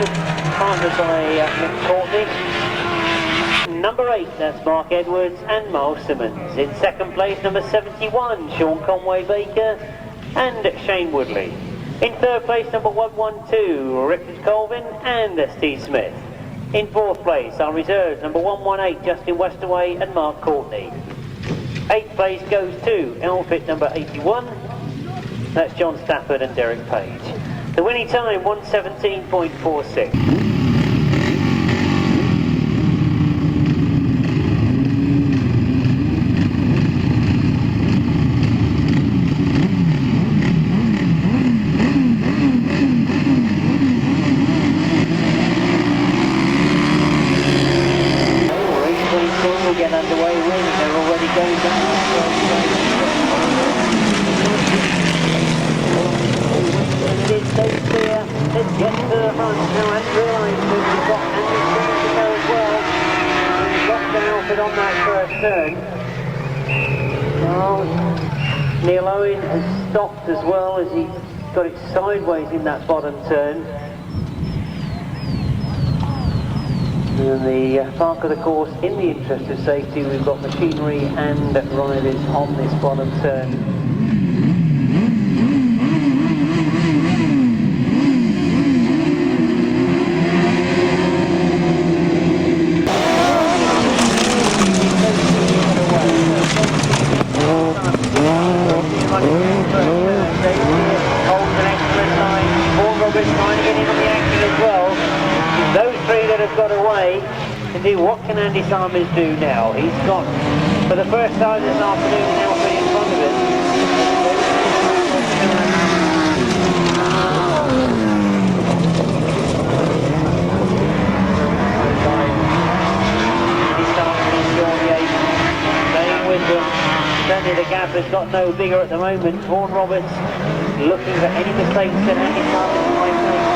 partnered by Mick Turrell. Number 8, that's Mark Edwards and Miles Symons. In second place, number 71, Shaun Conway-Baker and Shane Woodley. In third place, number 112, Richard Colvin and Steve Smith. In fourth place, our reserves, number 118, Justin Westaway and Mark Courtney. Eighth place goes to outfit number 81. That's John Stafford and Derek Page. The winning time, 1:17.46. Will get underway with, they're already going down. Let's get to the front now and realise that we've got Andy Symons to go as well. He's lost an outfit on that first turn. Oh, Neal Owen has stopped as well as he got it sideways in that bottom turn. In the park of the course, in the interest of safety, we've got machinery and riders on this bottom turn. What can Andy Symons do now? He's got, for the first time this afternoon, an outfit in front of him. Staying with them. Certainly the gap has got no bigger at the moment. Vaughan Roberts looking for any mistakes that Andy Symons might make.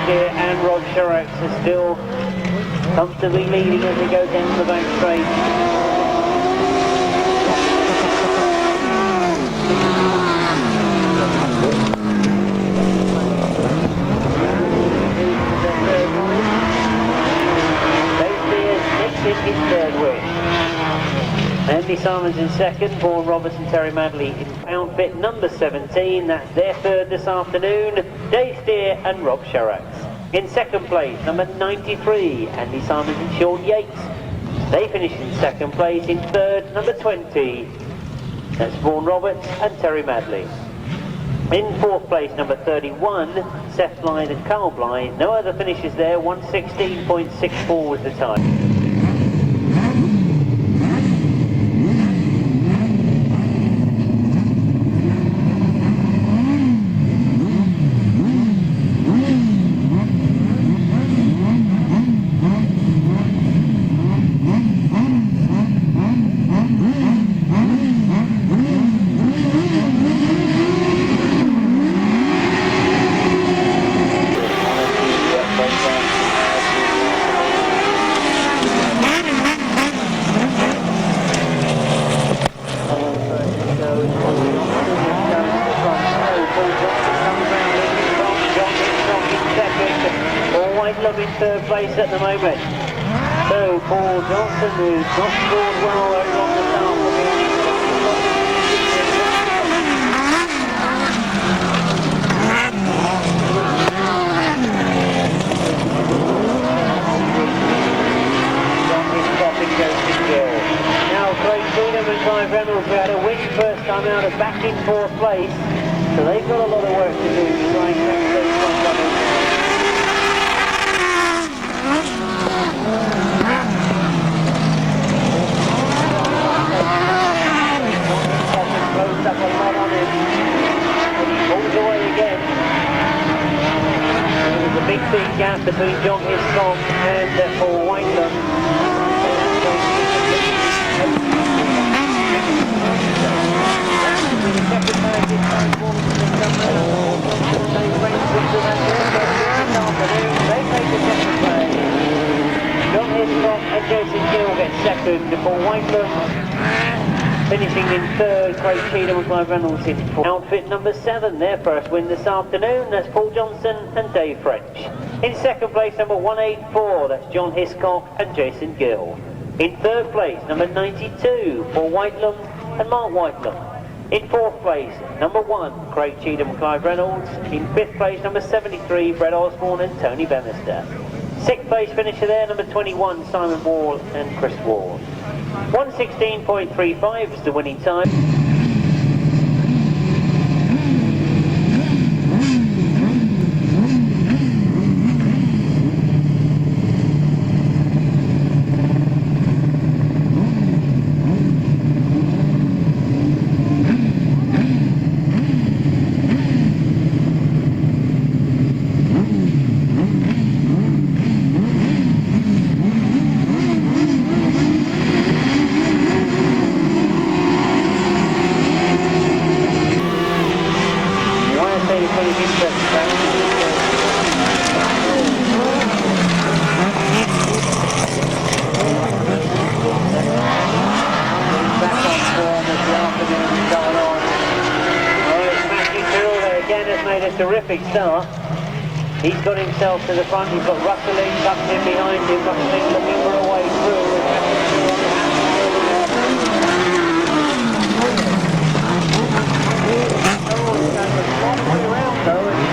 And Rod Sherax is still comfortably leading as he goes down the back straight. His third win. Andy Symons in second, Vaughan Roberts and Terry Madley in outfit number 17. That's their third this afternoon. Dave Steer and Rob Sherax. In second place, number 93, Andy Symons and Sean Yates. They finished in second place. In third, number 20. That's Vaughan Roberts and Terry Madley. In fourth place, number 31, Seth Blythe and Carl Blythe. No other finishes there. 1:16.64 was the time. Whitelam in third place at the moment. So Paul Johnson, who's not scored well over on the start, will be now Craig Cheatham and Clive Reynolds, who had a win first time out, are back in fourth place, so they've got a lot of work to do to try and catch those front runners. Closed up a lot on him, and he pulls away again. And there's a big gap between John Hiscock and Paul Whitelam. John Hiscock and Jason Gill get second before Whitelam. Finishing in third, Craig Cheatham and Clive Reynolds in fourth. Outfit number 7, their first win this afternoon, that's Paul Johnson and Dave French. In second place, number 184, that's John Hiscock and Jason Gill. In third place, number 92, Paul Whitelam and Mark Whitelam. In fourth place, number 1, Craig Cheatham and Clive Reynolds. In fifth place, number 73, Brett Osborne and Tony Bemister. Sixth place finisher there, number 21, Simon Wall and Chris Ward. 1:16.35 is the winning time. Terrific start. He's got himself to the front, he's got Russelling tucked in behind him, Russelling looking for a way through. Around though, and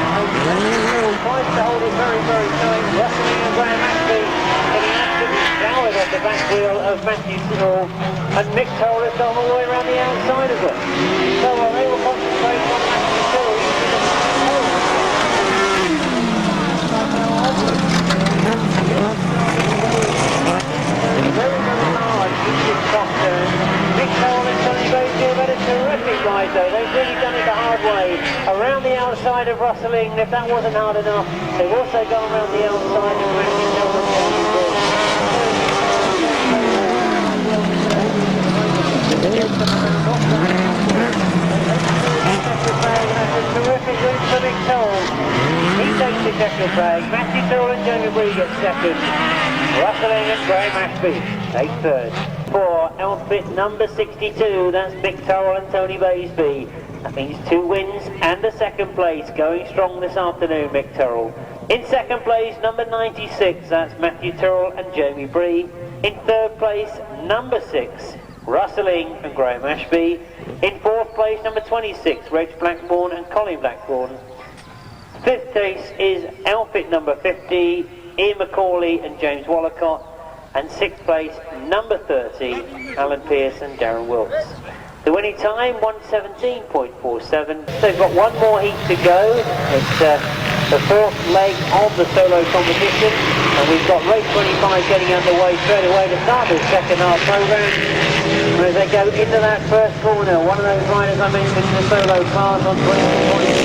tries to hold it very, very tight. Russelling and Graham Ashby getting absolutely showered at the back wheel of Matthew Tyrrell, and Mick Turrell has gone all the way around the outside of them. So they will concentrate on Matthew Tyrrell. Mick Turrell and Tony Baker have had a terrific ride though. They've really done it the hard way. Around the outside of Russelling, if that wasn't hard enough, they've also gone around the outside of Matthew Tyrrell. That's a terrific win for Mick Turrell. He takes the checker flag. Matthew Tyrrell and Jamie Bree get second. Russelling and Graham Ashby take third. For outfit number 62, that's Mick Turrell and Tony Baisby. That means 2 wins and a second place. Going strong this afternoon, Mick Turrell. In second place, number 96, that's Matthew Tyrrell and Jamie Bree. In third place, number 6, Russelling and Graham Ashby. In fourth place, number 26, Reg Blackburn and Colin Blackburn. Fifth place is outfit number 50, Ian McCauley and James Wallacott. And sixth place, number 30, Alan Pearce and Darren Wilkes. The winning time, 1:17.47. They've got one more heat to go. It's the fourth leg of the solo competition. And we've got race 25 getting underway straight away to start the second half programme. And as they go into that first corner, one of those riders I mentioned in the solo class on 20 points.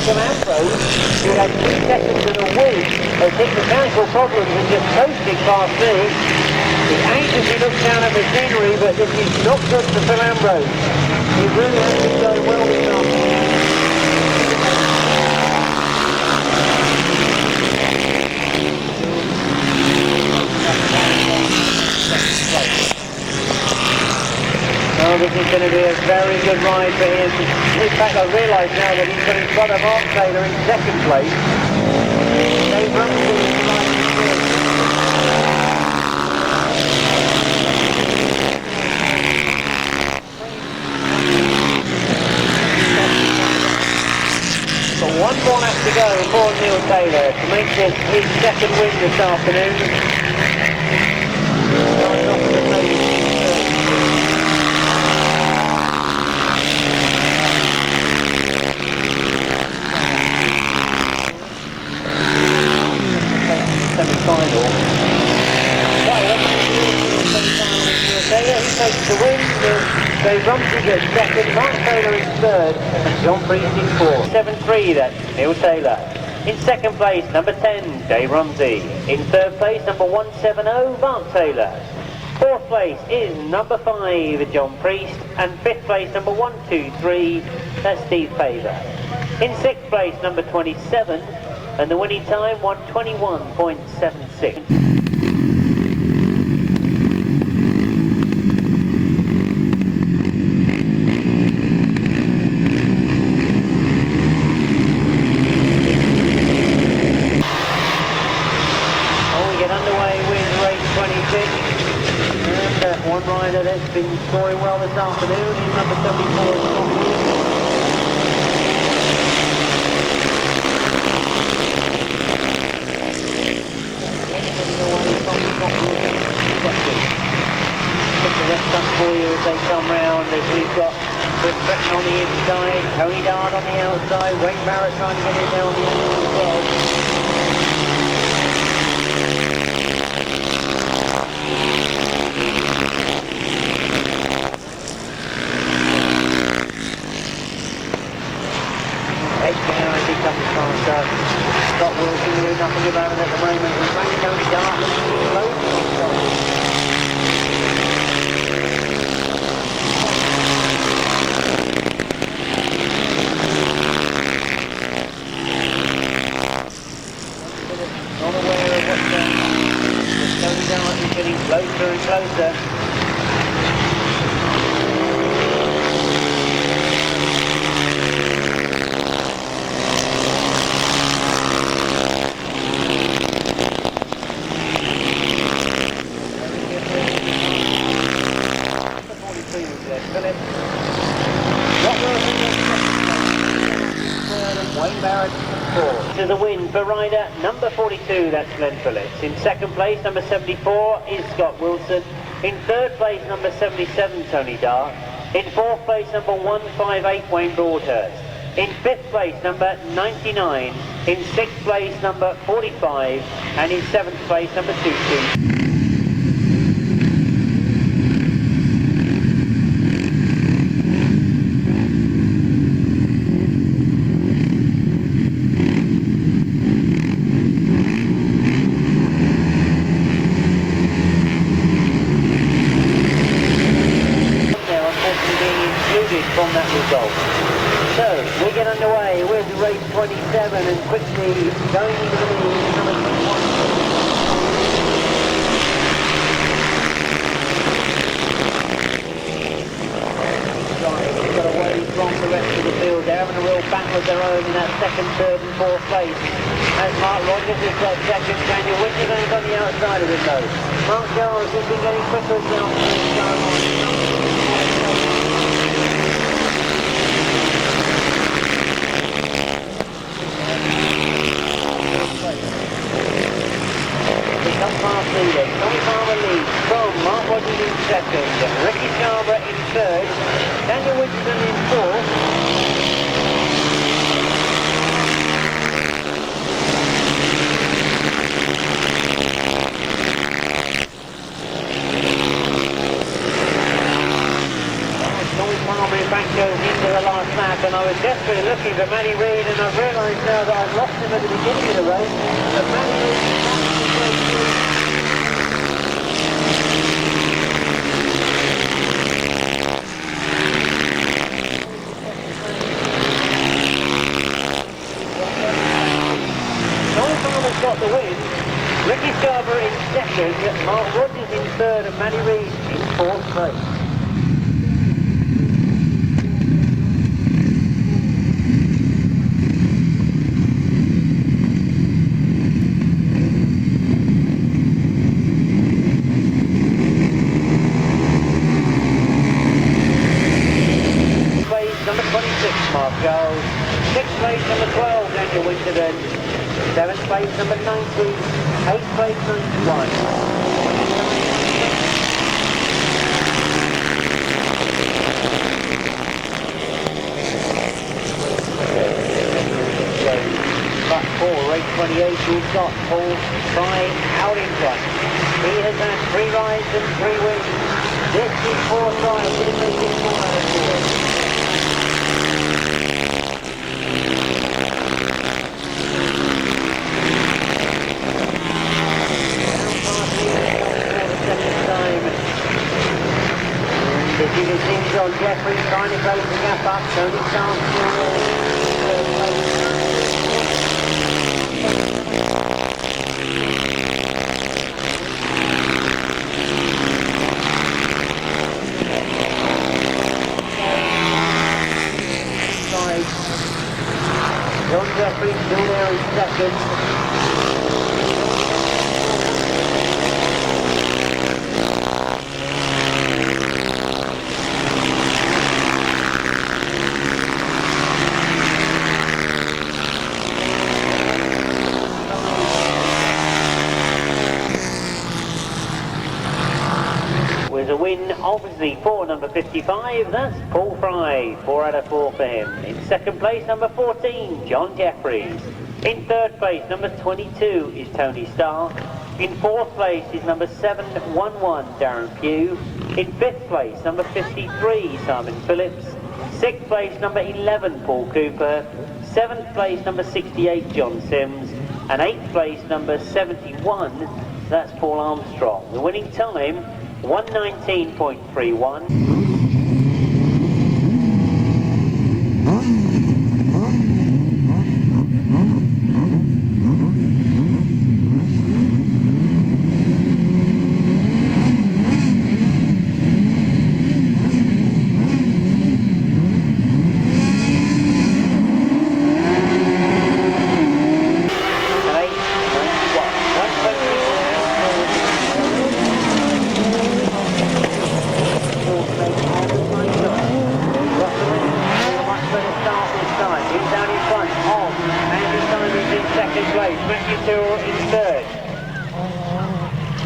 Phil Ambrose, who had 2 seconds and a win, has hit mechanical problems and just coasting past me. He anxiously looks down at machinery, but this is not good for Phil Ambrose. He really has been going well this afternoon. Well, this is going to be a very good ride for him. In fact, I realise now that he's got his brother Mark Taylor in second place. They run through the line in third. But one more lap to go for Neal Taylor to make this his second win this afternoon. Starting off with the ladies in third. Semi-final. Taylor, he takes the win. Dave Rumsey gets second, Mark Taylor in third, and John Priest in fourth. 7-3, that's Neal Taylor. In second place, number 10, Dave Rumsey. In third place, number 170, Mark Taylor. Fourth place is number 5, John Priest. And fifth place, number 123, that's Steve Faber. In sixth place, number 27, and the winning time, 1:21.76. One rider that's been scoring well this afternoon is number 74. Put the rest up for you as they come round, as we've got Chris Breton on the inside, Tony Dart on the outside, Wayne Barrett trying to get in there on the end as well. Scott Wilson doing nothing about it at the moment. He's running Tony Dart looking slow. Not aware of what's Tony Dart is getting closer and closer. To the win for rider number 42, that's Glenn Phillips. In second place, number 74 is Scott Wilson. In third place, number 77, Tony Dart. In fourth place, number 158, Wayne Broadhurst. In fifth place, number 99. In sixth place, number 45. And in seventh place, number 22. From that result. So we get underway with race 27 and quickly going into the lead, number 21. He's got away from the rest of the field. They're having a real battle of their own in that second, third and fourth place. As Mark Rogers has got second, Daniel Whitney going on the outside of him though. Mark Giles has been getting quicker as well. Past leader, Tommy Palmer leads from Mark Rogers in second, Ricky Scarborough in third, Daniel Winston in fourth. Tommy Palmer in fact goes into the last lap, and I was desperately looking for Matty Reid, and I've realised now that I've lost him at the beginning of the race, but Matty Reid got the win. Ricky Scarborough in second, Mark Rogers in third, and Matty Reid in fourth place. Mr. Winterden. 7th place, number 90. 8th place, 91. But for race 28, we've got Paul Fry out in front. He has had 3 rides and 3 wins. This is Paul Fry, with a basic 4 out of 4. As you can see, John Jefferies trying to close the gap up. Tony Stark still third place. John Jefferies still there in second. A win, obviously, for number 55, that's Paul Fry, 4 out of 4 for him. In second place, number 14, John Jefferies. In third place, number 22 is Tony Stark. In fourth place is number 711, Darren Pugh. In fifth place, number 53, Simon Phillips. Sixth place, number 11, Paul Cooper. Seventh place, number 68, John Sims. And eighth place, number 71, that's Paul Armstrong. The winning time, 1:19.31.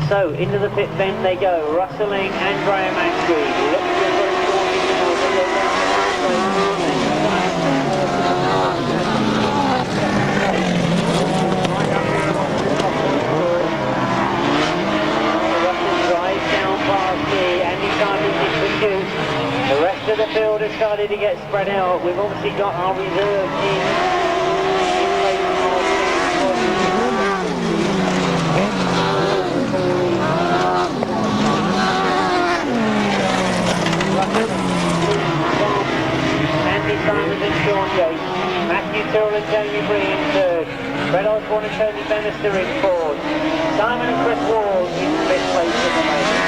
So, into the pit bend they go, rustling and Graham Ashby. Russell drives down past me, Andy Simons in pursuit. The rest of the field has started to get spread out. We've obviously got our reserves in place. Andy Simons and Shaun Yates, Matthew Tyrrell and Jamie Bree in third, Fred Osborne and Tony Bannister in fourth, Simon and Chris Wall in fifth place at the moment.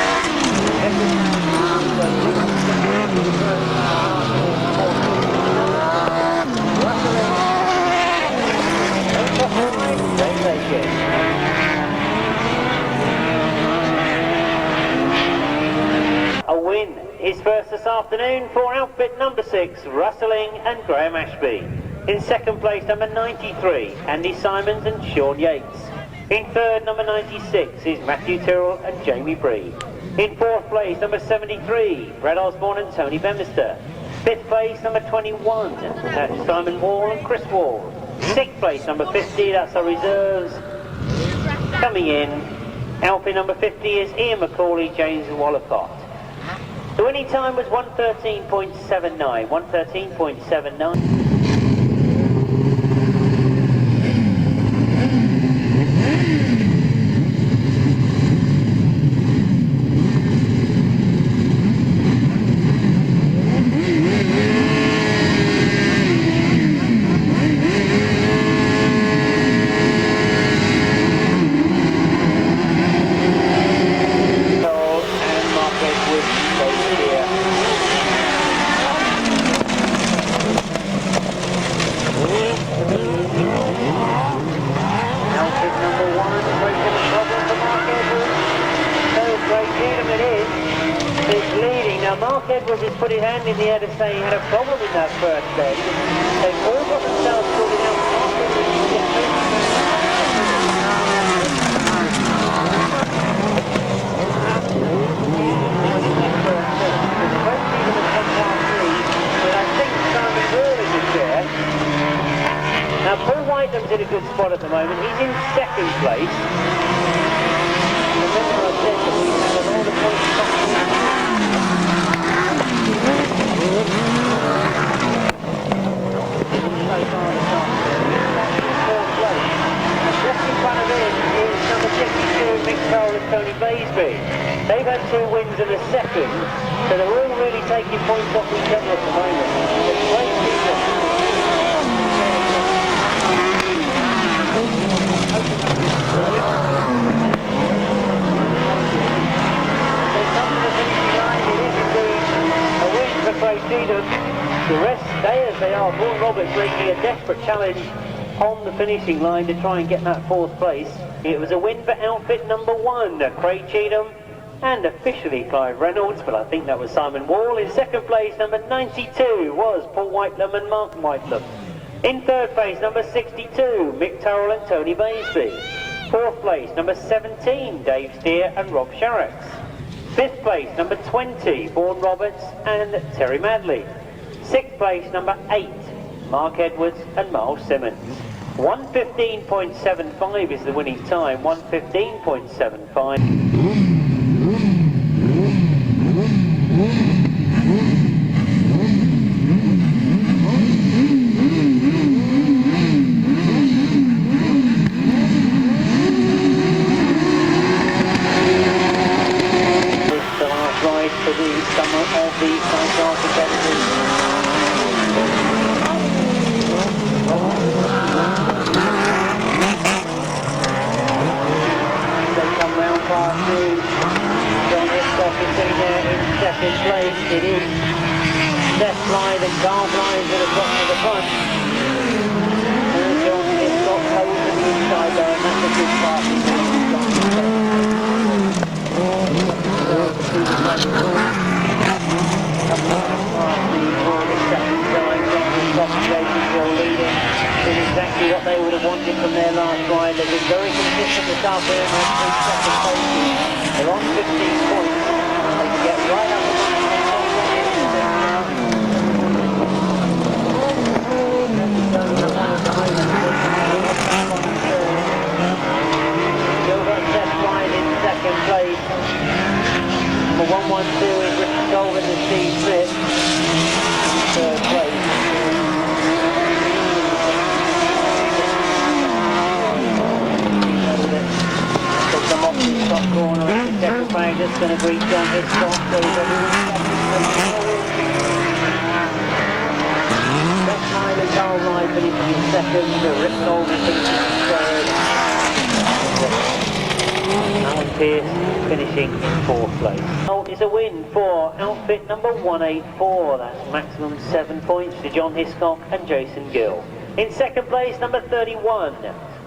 They take it. A win is first this afternoon for outfit number 6, Rustling and Graham Ashby. In second place, number 93, Andy Simons and Shaun Yates. In third, number 96 is Matthew Tyrrell and Jamie Bree. In fourth place, number 73, Fred Osborne and Tony Bannister. Fifth place, number 21, that's Simon Wall and Chris Wall. Sixth place, number 50, that's our reserves. Coming in, outfit number 50 is Ian McCauley, James Wallacott. The winning time was 1:13.79, 1:13.79. Edwards has put his hand in the air to say he had a problem in that first bend. They've all got themselves sorted out. got at the moment. He's in second place. Remember I said that we had all the points just in front of him is number 62, Mick Turrell and Tony Baisby. They've had 2 wins in a second, so they're all really taking points off each other at the moment. It's a great season. They come to the finishing line. It is indeed a win for Cheatham. The rest stay as they are. Vaughan Roberts making a desperate challenge on the finishing line to try and get that 4th place. It was a win for outfit number 1, Craig Cheatham, and officially Clive Reynolds, but I think that was Simon Wall. In second place, number 92 was Paul Whitelam and Mark Whitelam. In third place, number 62, Mick Turrell and Tony Baisby. Fourth place, number 17, Dave Steer and Rob Sharrocks. Fifth place, number 20, Vaughan Roberts and Terry Madley. Sixth place, number 8, Mark Edwards and Miles Symons. 1:15.75 is the winning time, 1:15.75. It's the last ride for the summer of the sidecar competitors. Past through, John Hiscock is sitting there in second place. It is Seth Blythe and Carl Blythe that have got to the front. And John Hiscock holds to the inside there, and that's a good part. Is exactly what they would have wanted from their last ride. They've been very consistent this afternoon on 3 second places. They're on 15 points. They can get right up the line. Still got Seth Blythe in second place. Number 112 is Richard Colvin and Steve Smith. Third place. Come off the top corner into second phase, that's going to greet John Hiscock. Best Blythe and Carl Blythe finishing in second, Rick Colvin finishing in third. Alan Pearce finishing in 4th place. Oh, it's a win for outfit number 184. That's maximum 7 points to John Hiscock and Jason Gill. In second place, number 31.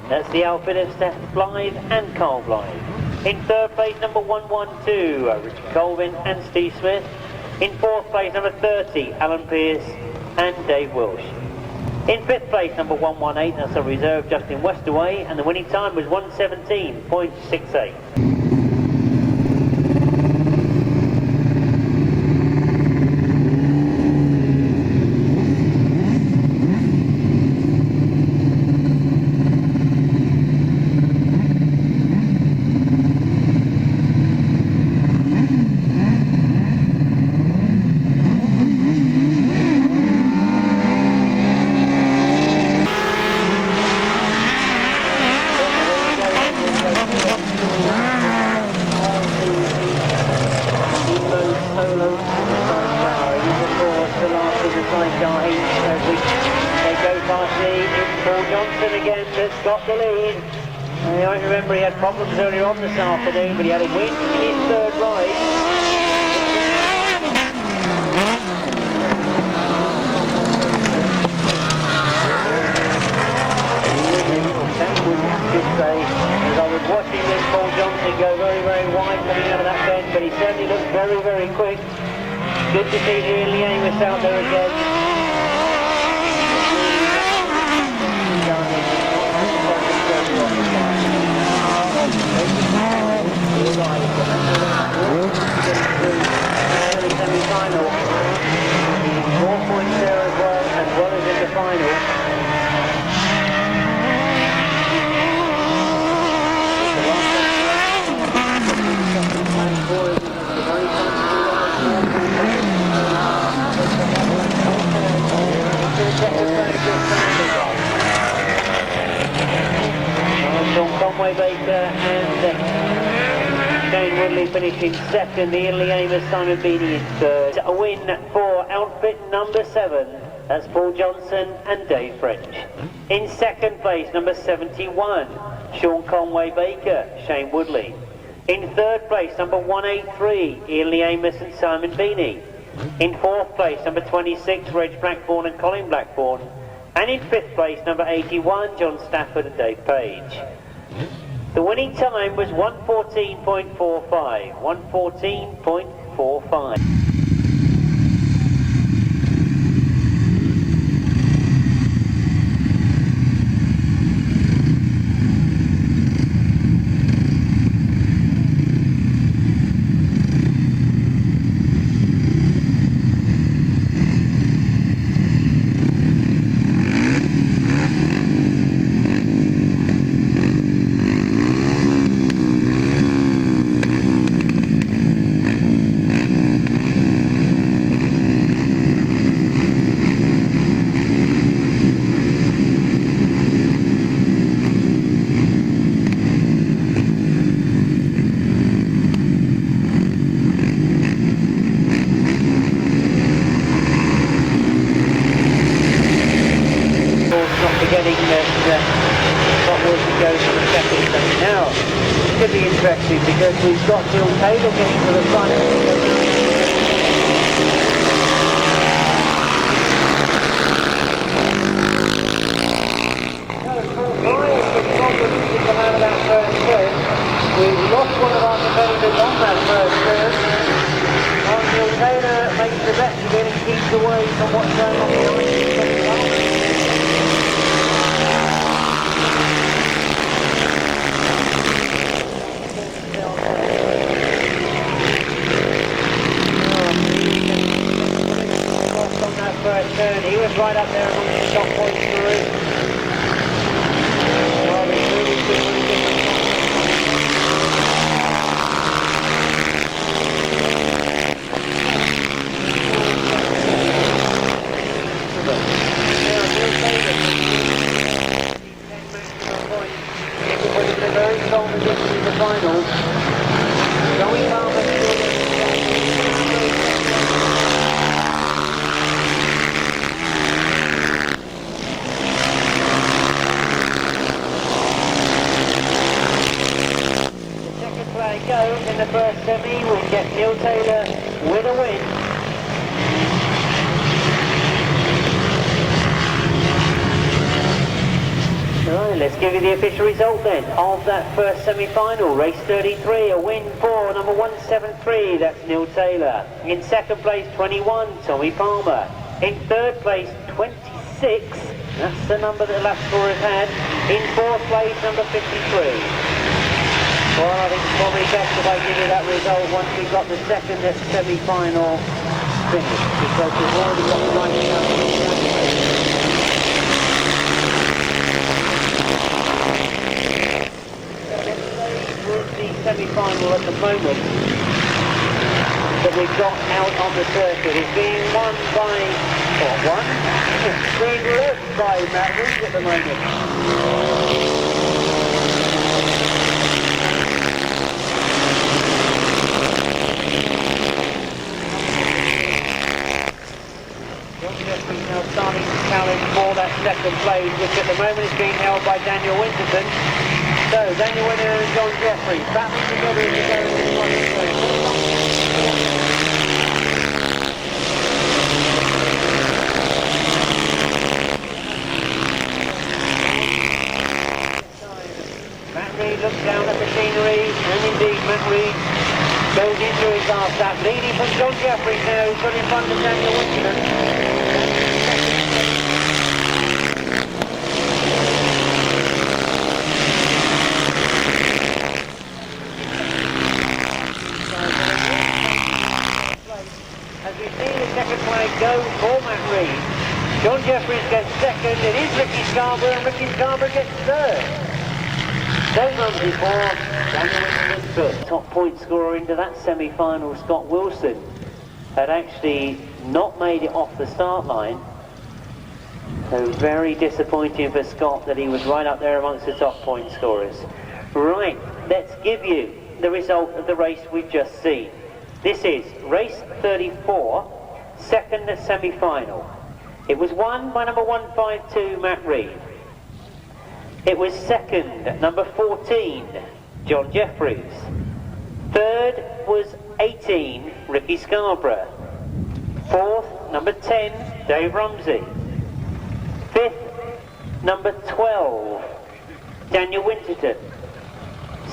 That's the outfit of Seth Blythe and Carl Blythe. In third place, number 112, Richard Colvin and Steve Smith. In 4th place, number 30, Alan Pearce and Dave Welsh. In 5th place, number 118, that's a reserve Justin Westaway, and the winning time was 1:17.68. Remember, he had problems earlier on this afternoon, but he had a win in his third ride. As I was watching this Paul Johnson go very, very wide coming out of that bend, but he certainly looked very, very quick. Good to see Neal Owen out there again. Semi-final. 4 points there as well as in the final. Cornish in second, the Italy Amos, Simon Beanie in third. A win for outfit number 7, that's Paul Johnson and Dave French. In second place, number 71, Shaun Conway-Baker, Shane Woodley. In third place, number 183, Italy Amos and Simon Beanie. In fourth place, number 26, Reg Blackburn and Colin Blackburn. And in fifth place, number 81, John Stafford and Dave Page. The winning time was 1:14.45. 1:14.45. Because we've got Neal Taylor getting to the front. We've lost one of our competitors on that first turn. Neal Taylor makes the best of it and keeps away from what's going on behind him. First turn, he was right up there among the top points through. Well, it's really different. Everybody in a very strong position in the finals. Joey Palmer still goes in the first semi, we'll get Neal Taylor with a win. Right, let's give you the official result then of that first semi-final. Race 33, a win for number 173, that's Neal Taylor. In second place, 21, Tommy Palmer. In third place, 26, that's the number that the last scorers had. In fourth place, number 53. Well, I think it's probably best if I give you that result once we've got the second semi-final finished, because we've already got the right chance. With the semi-final at the moment that we've got out on the circuit is being won by, it's being led by Matt Tyrrell at the moment. Jefferies now starting to challenge for that second place, which at the moment is being held by Daniel Winterton. So, Daniel Winterton and John Jefferies battling together as we go into the final straight. Matt Reed looks down at the scenery, and indeed Matt Reed goes into his last lap, leading from John Jefferies now, who's got in front of Daniel Winterton. As we see the second flag go for Matt Reed, John Jefferies gets second, it is Ricky Scarborough, and Ricky Scarborough gets third. Those runs before, Daniel Winterton first. Top point scorer into that semi-final, Scott Wilson, had actually not made it off the start line. So very disappointing for Scott that he was right up there amongst the top point scorers. Right, let's give you the result of the race we've just seen. This is race 34, second semi-final. It was won by number 152, Matt Reed. It was second, number 14, John Jefferies. Third was 18, Ricky Scarborough. Fourth, number 10, Dave Rumsey. Fifth, number 12, Daniel Winterton.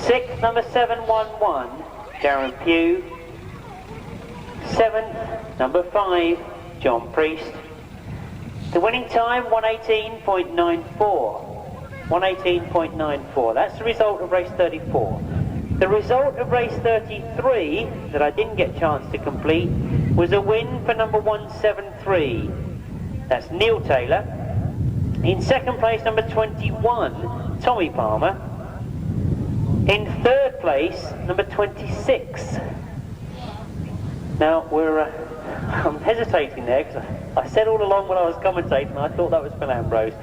Sixth, number 711, Darren Pugh. Seventh, number 5, John Priest. The winning time, 1:18.94. 1:18.94. That's the result of race 34. The result of race 33, that I didn't get a chance to complete, was a win for number 173. That's Neil Taylor. In second place, number 21, Tommy Palmer. In third place, number 26. Now, I'm hesitating there because I said all along when I was commentating I thought that was Phil Ambrose.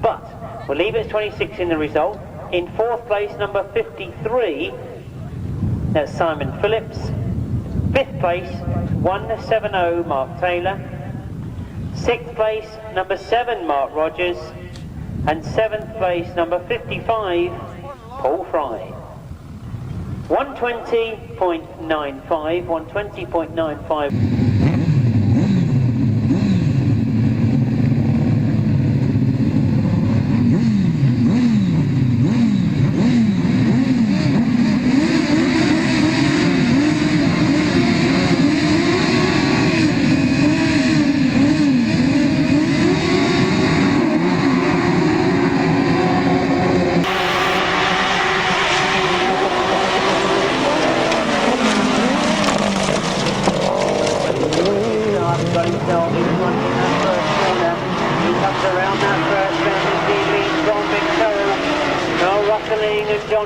But we'll leave it as 26 in the result. In fourth place, number 53, that's Simon Phillips. Fifth place, 170, Mark Taylor. Sixth place, number 7, Mark Rogers. And seventh place, number 55, Paul Fry. 120.95, 120.95.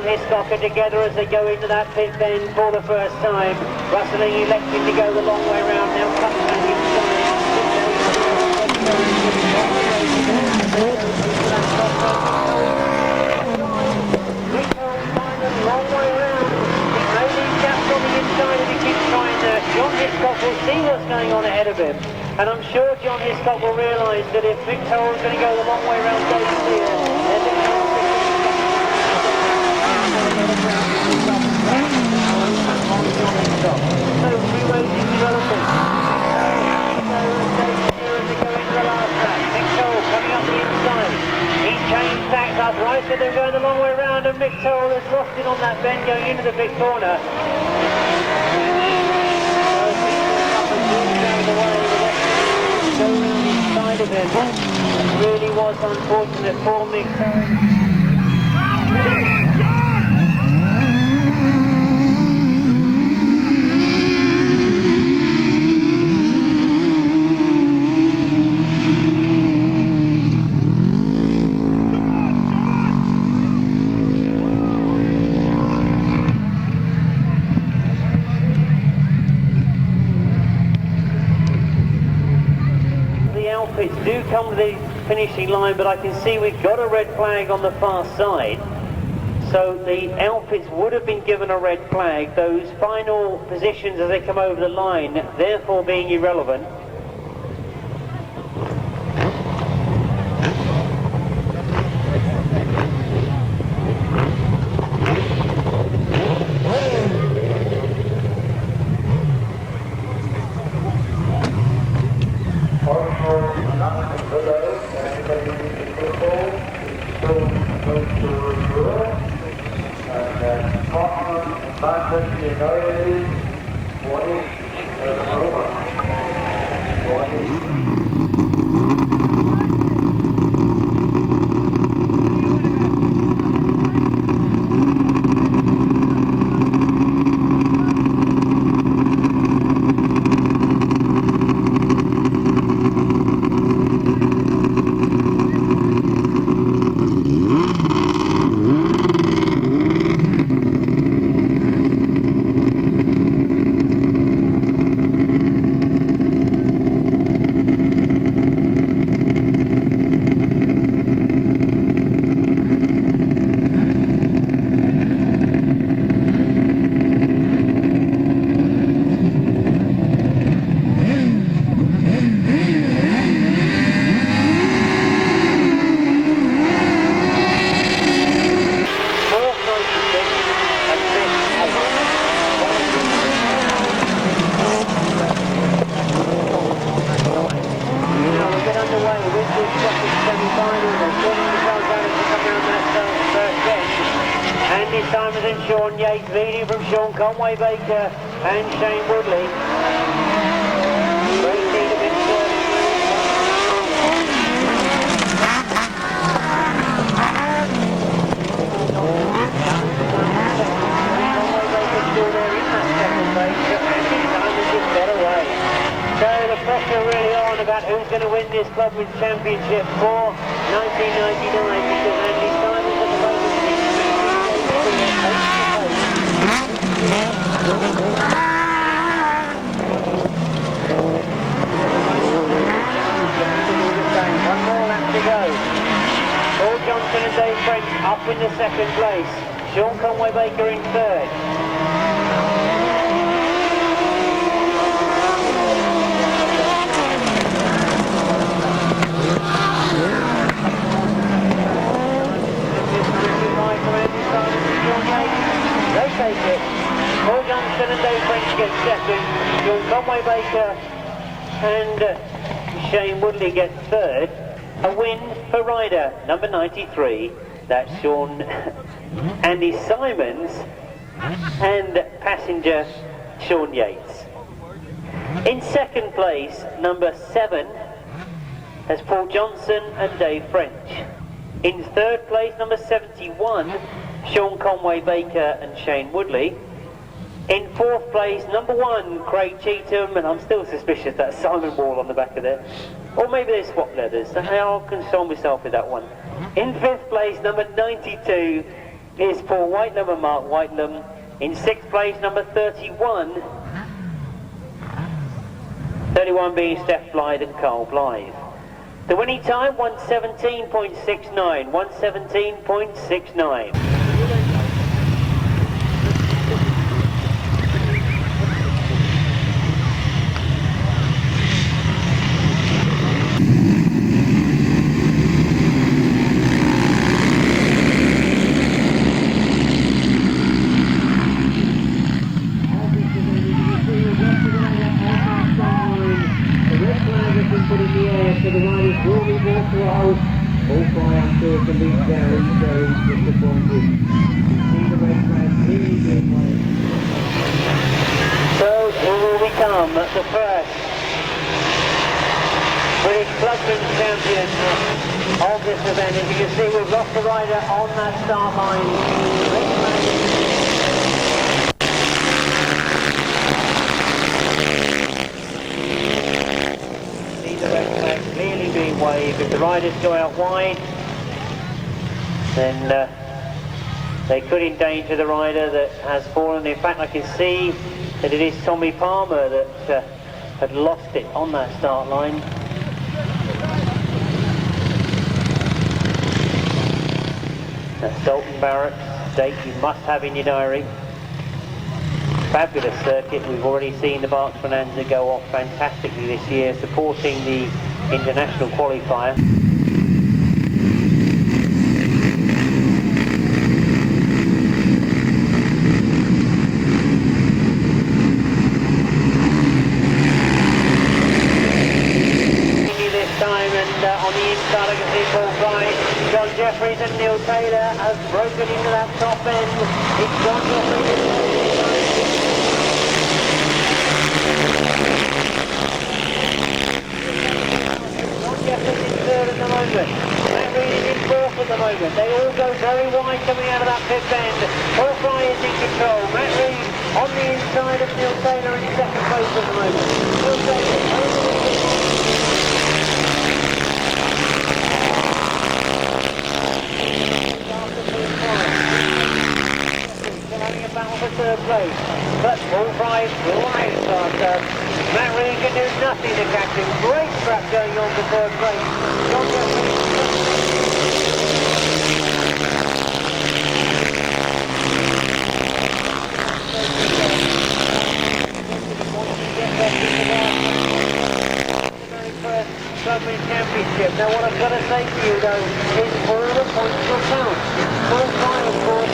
Hiscock are together as they go into that pit bend for the first time. Rustling electing to go the long way round now. Clubman long way round. He may leave gaps on the inside if he keeps trying there. John Hiscock will see what's going on ahead of him. And I'm sure John Hiscock will realise that if Mick Turrell is going to go the long way round David here, right, so they're going the long way round, and Mick Turrell has lost it on that bend going into the big corner. Go round inside of him. It really was unfortunate for Mick Turrell. Do come to the finishing line, but I can see we've got a red flag on the far side, so the outfits would have been given a red flag, those final positions as they come over the line therefore being irrelevant. and Sean Yates leading from Shaun Conway-Baker and Shane Woodley. Great Cheatham in third. Conway-Baker still there in that second place, and his time is just got away. So the pressure really on about who's going to win this Clubmans Championship for 1999, because Andy Symons at the moment one more lap to go. Paul Johnson and Dave French up in the second place. Shaun Conway-Baker in third. They take it. Paul Johnson and Dave French get second. Shaun Conway-Baker and Shane Woodley get third. A win for rider number 93. That's Andy Symons and passenger Sean Yates. In second place, number 7, has Paul Johnson and Dave French. In third place, number 71, Shaun Conway-Baker and Shane Woodley. In fourth place, number 1, Craig Cheatham, and I'm still suspicious that's Simon Wall on the back of there. Or maybe they're swap leathers. I'll console myself with that one. In fifth place, number 92, is Paul Whitelam and Mark Whitelam. In sixth place, number 31, 31 being Steph Blythe and Carl Blythe. The winning time, 1:17.69, 1:17.69. So here will become the first British Clubmans Champion of this event. As you can see, we've lost the rider on that start line. See the red flag clearly being waved. If the riders go out wide, then they could endanger the rider that has fallen. In fact, I can see that it is Tommy Palmer that had lost it on that start line. That's Dalton Barracks, date you must have in your diary. Fabulous circuit. We've already seen the Barks Bonanza go off fantastically this year, supporting the international qualifier. Jefferies and Neal Taylor have broken into that top end. It's John Jefferies. John Jefferies in third at the moment. Matt Reed is in fourth at the moment. They all go very wide coming out of that fifth end. Paul Fry is in control. Matt Reed on the inside of Neal Taylor in second place at the moment. Neal Taylor battle for third place, but Paul Fry flies past Matt Reed can do nothing to catch him. Great scrap going on for third place. John Clubman Championship. Now what I've got to say to you though is all the points will count. Paul Fry of course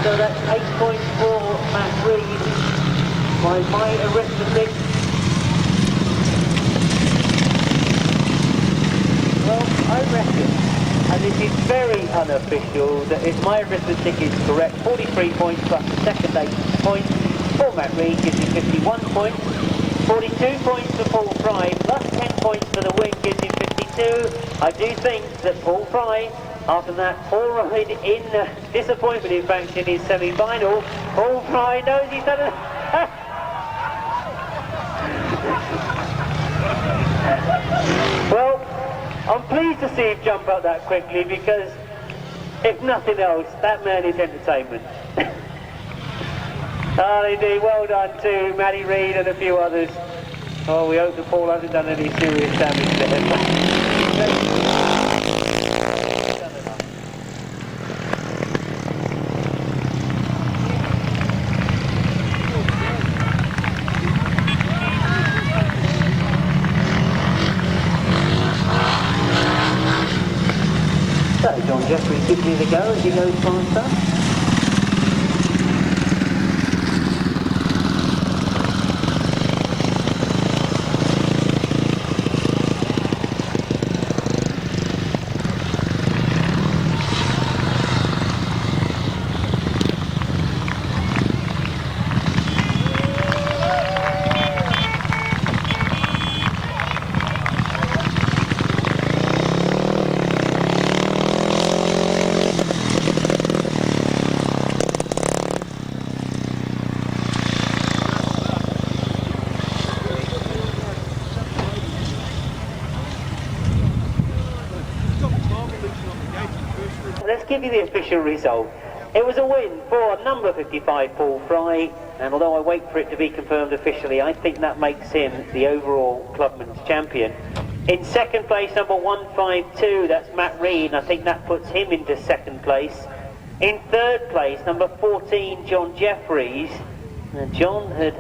So that's 8.4 Matt Reed by my arithmetic. Well, I reckon, and this is very unofficial, that if my arithmetic is correct, 43 points plus the second 8 points for Matt Reed gives him 51 points. 42 points for Paul Fry plus 10 points for the win gives him 52. I do think that Paul Fry, after that all ride in disappointment in fact in his semi-final, Paul Fry knows he's done it. Well, I'm pleased to see him jump up that quickly because if nothing else, that man is entertainment. Oh, indeed, well done to Matty Reid and a few others. Oh, we hope that Paul hasn't done any serious damage to him. So, John Jefferies gives me the go as he goes faster. Let's give you the official result. It was a win for number 55 Paul Fry, and although I wait for it to be confirmed officially, I think that makes him the overall Clubman's champion. In second place, number 152, that's Matt Reed, and I think that puts him into second place. In third place, number 14, John Jefferies. John had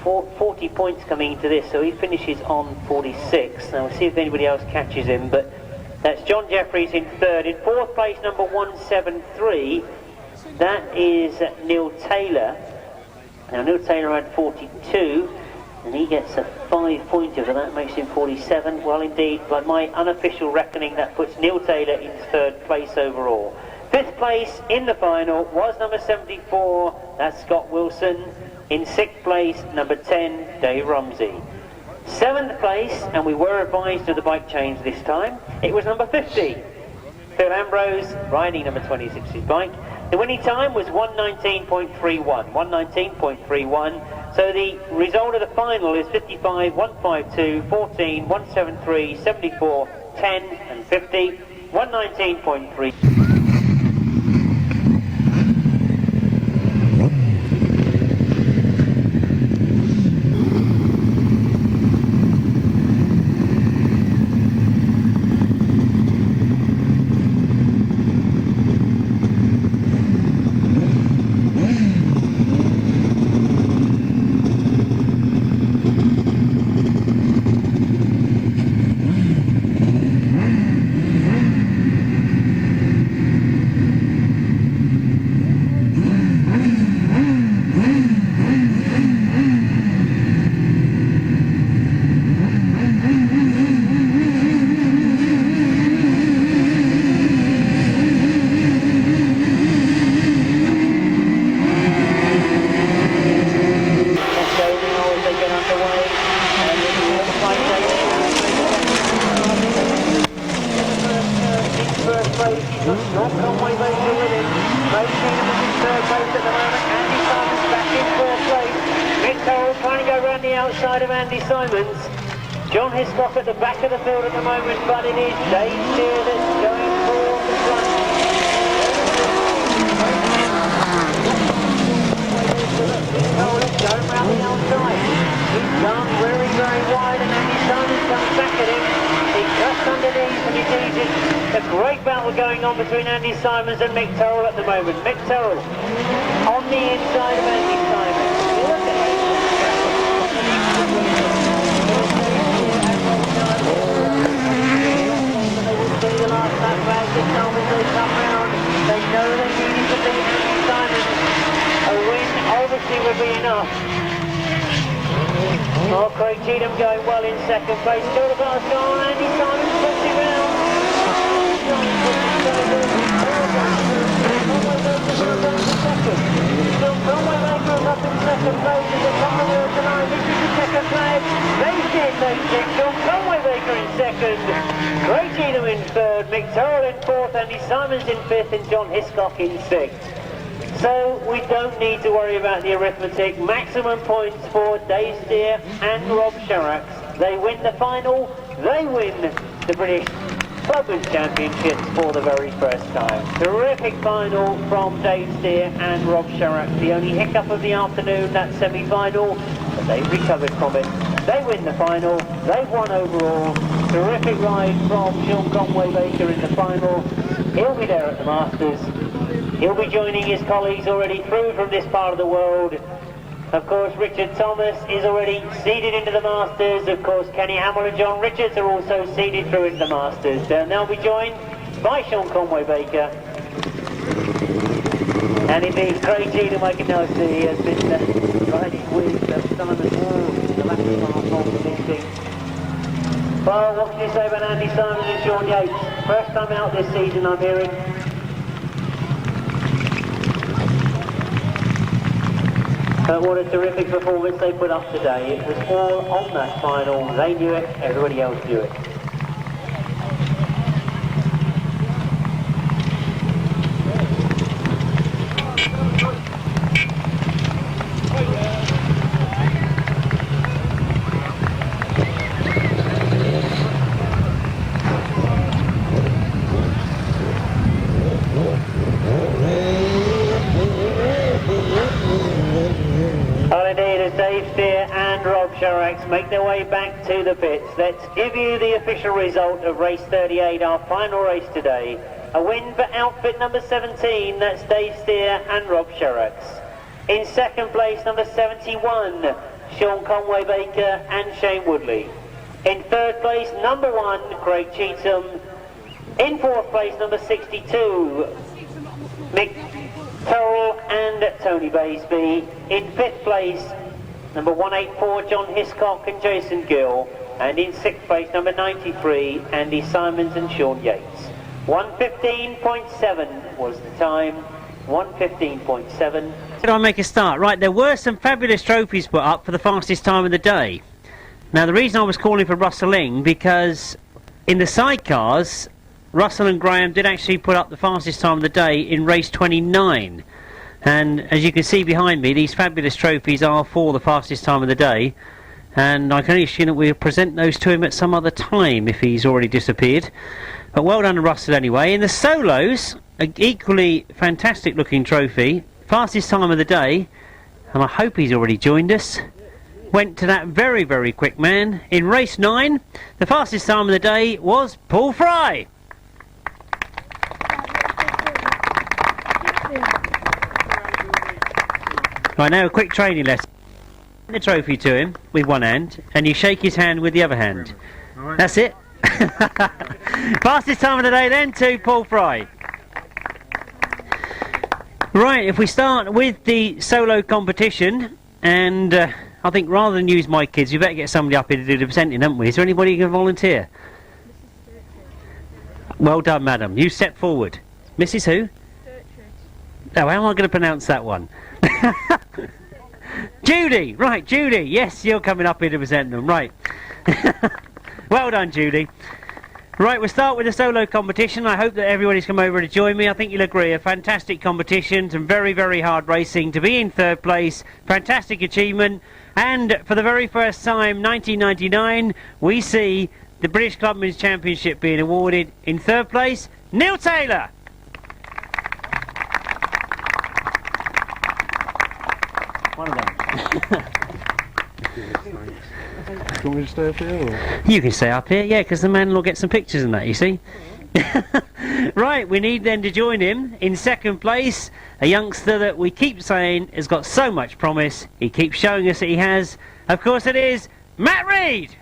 40 points coming into this, so he finishes on 46. Now we'll see if anybody else catches him, but that's John Jefferies in third. In fourth place, number 173, that is Neal Taylor. Now Neal Taylor had 42, and he gets a 5-pointer, so that makes him 47. Well indeed, by my unofficial reckoning, that puts Neal Taylor in third place overall. Fifth place in the final was number 74, that's Scott Wilson. In sixth place, number 10, Dave Rumsey. Seventh place, and we were advised of the bike change this time, it was number 50, Phil Ambrose, riding number 26's bike. The winning time was 1:19.31, so the result of the final is 55, 152, 14, 173, 74, 10 and 50, 1:19.3. Shaun Conway-Baker with him. Cheatham is in third place at the moment. Andy Symons back in fourth place. Mick Turrell trying to go around the outside of Andy Symons. John Hiscock at the back of the field at the moment, but it is Dave Steer that's going for the front. Going round the outside. He's gone very, very wide, and Andy Symons comes back at him. He's just underneath, and he's easy. A great battle going on between Andy Symons and Mick Turrell at the moment. Mick Turrell on the inside of Andy Symons. Look at him. They will see the last lap round. They come round. They know they needed to be obviously would be enough. Oh, Craig Cheatham going well in second place. Still the pass on, Andy Symons puts it round. Shaun Conway-Baker up in second place as a couple of wheels tonight. This is the second flag. They did those six. Shaun Conway-Baker in second. Craig Cheatham in third. Mick Turrell in fourth. Andy Symons in fifth. And John Hiscock in sixth. So we don't need to worry about the arithmetic. Maximum points for Dave Steer and Rob Sharracks. They win the final. They win the British Clubmans Championships for the very first time. Terrific final from Dave Steer and Rob Sharracks. The only hiccup of the afternoon, that semi-final, but they've recovered from it. They win the final. They've won overall. Terrific ride from Shaun Conway-Baker in the final. He'll be there at the Masters. He'll be joining his colleagues already through from this part of the world. Of course, Richard Thomas is already seeded into the Masters. Of course, Kenny Hamill and John Richards are also seeded through into the Masters. They'll be joined by Shaun Conway-Baker. And indeed, Craig Cheatham, I can now see, has been riding with Symons Wall in the latter part of the meeting. Well, what can you say about Andy Symons and Shaun Yates? First time out this season, I'm hearing. But what a terrific performance they put up today. It was all on that final. They knew it, everybody else knew it. Dave Steer and Rob Sharracks make their way back to the pits. Let's give you the official result of race 38, our final race today. A win for outfit number 17, that's Dave Steer and Rob Sharracks. In second place, number 71, Shaun Conway-Baker and Shane Woodley. In third place, number 1, Craig Cheatham. In fourth place, number 62, Mick Turrell and Tony Baisby. In fifth place, number 184, John Hiscock and Jason Gill. And in sixth place, number 93, Andy Symons and Shaun Yates. 1:15.7 was the time. 1:15.7. Did I make a start? Right, there were some fabulous trophies put up for the fastest time of the day. Now, the reason I was calling for Russell Ing, because in the sidecars, Russell and Graham did actually put up the fastest time of the day in race 29. And as you can see behind me, these fabulous trophies are for the fastest time of the day. And I can only assume that we'll present those to him at some other time if he's already disappeared. But well done to Russell anyway. In the solos, an equally fantastic looking trophy, fastest time of the day, and I hope he's already joined us, went to that very, very quick man. In race 9, the fastest time of the day was Paul Fry. Right, now a quick training lesson. The trophy to him with one hand, and you shake his hand with the other hand. That's it. Fastest time of the day then to Paul Fry. Right, if we start with the solo competition, and I think rather than use my kids, we better get somebody up here to do the presenting, haven't we? Is there anybody who can volunteer? Well done, madam. You step forward. Mrs. who? Oh, how am I going to pronounce that one? Judy! Right, Judy. Yes, you're coming up here to present them. Right. Well done, Judy. Right, we'll start with the solo competition. I hope that everybody's come over to join me. I think you'll agree, a fantastic competition, some very, very hard racing. To be in third place, fantastic achievement. And for the very first time, 1999, we see the British Clubmans Championship being awarded. In third place, Neil Taylor. One of them. Do you want me to stay up here? Or? You can stay up here, yeah, because the man will get some pictures and that, you see. Right, we need then to join him in second place, a youngster that we keep saying has got so much promise. He keeps showing us that he has. Of course it is Matt Reed.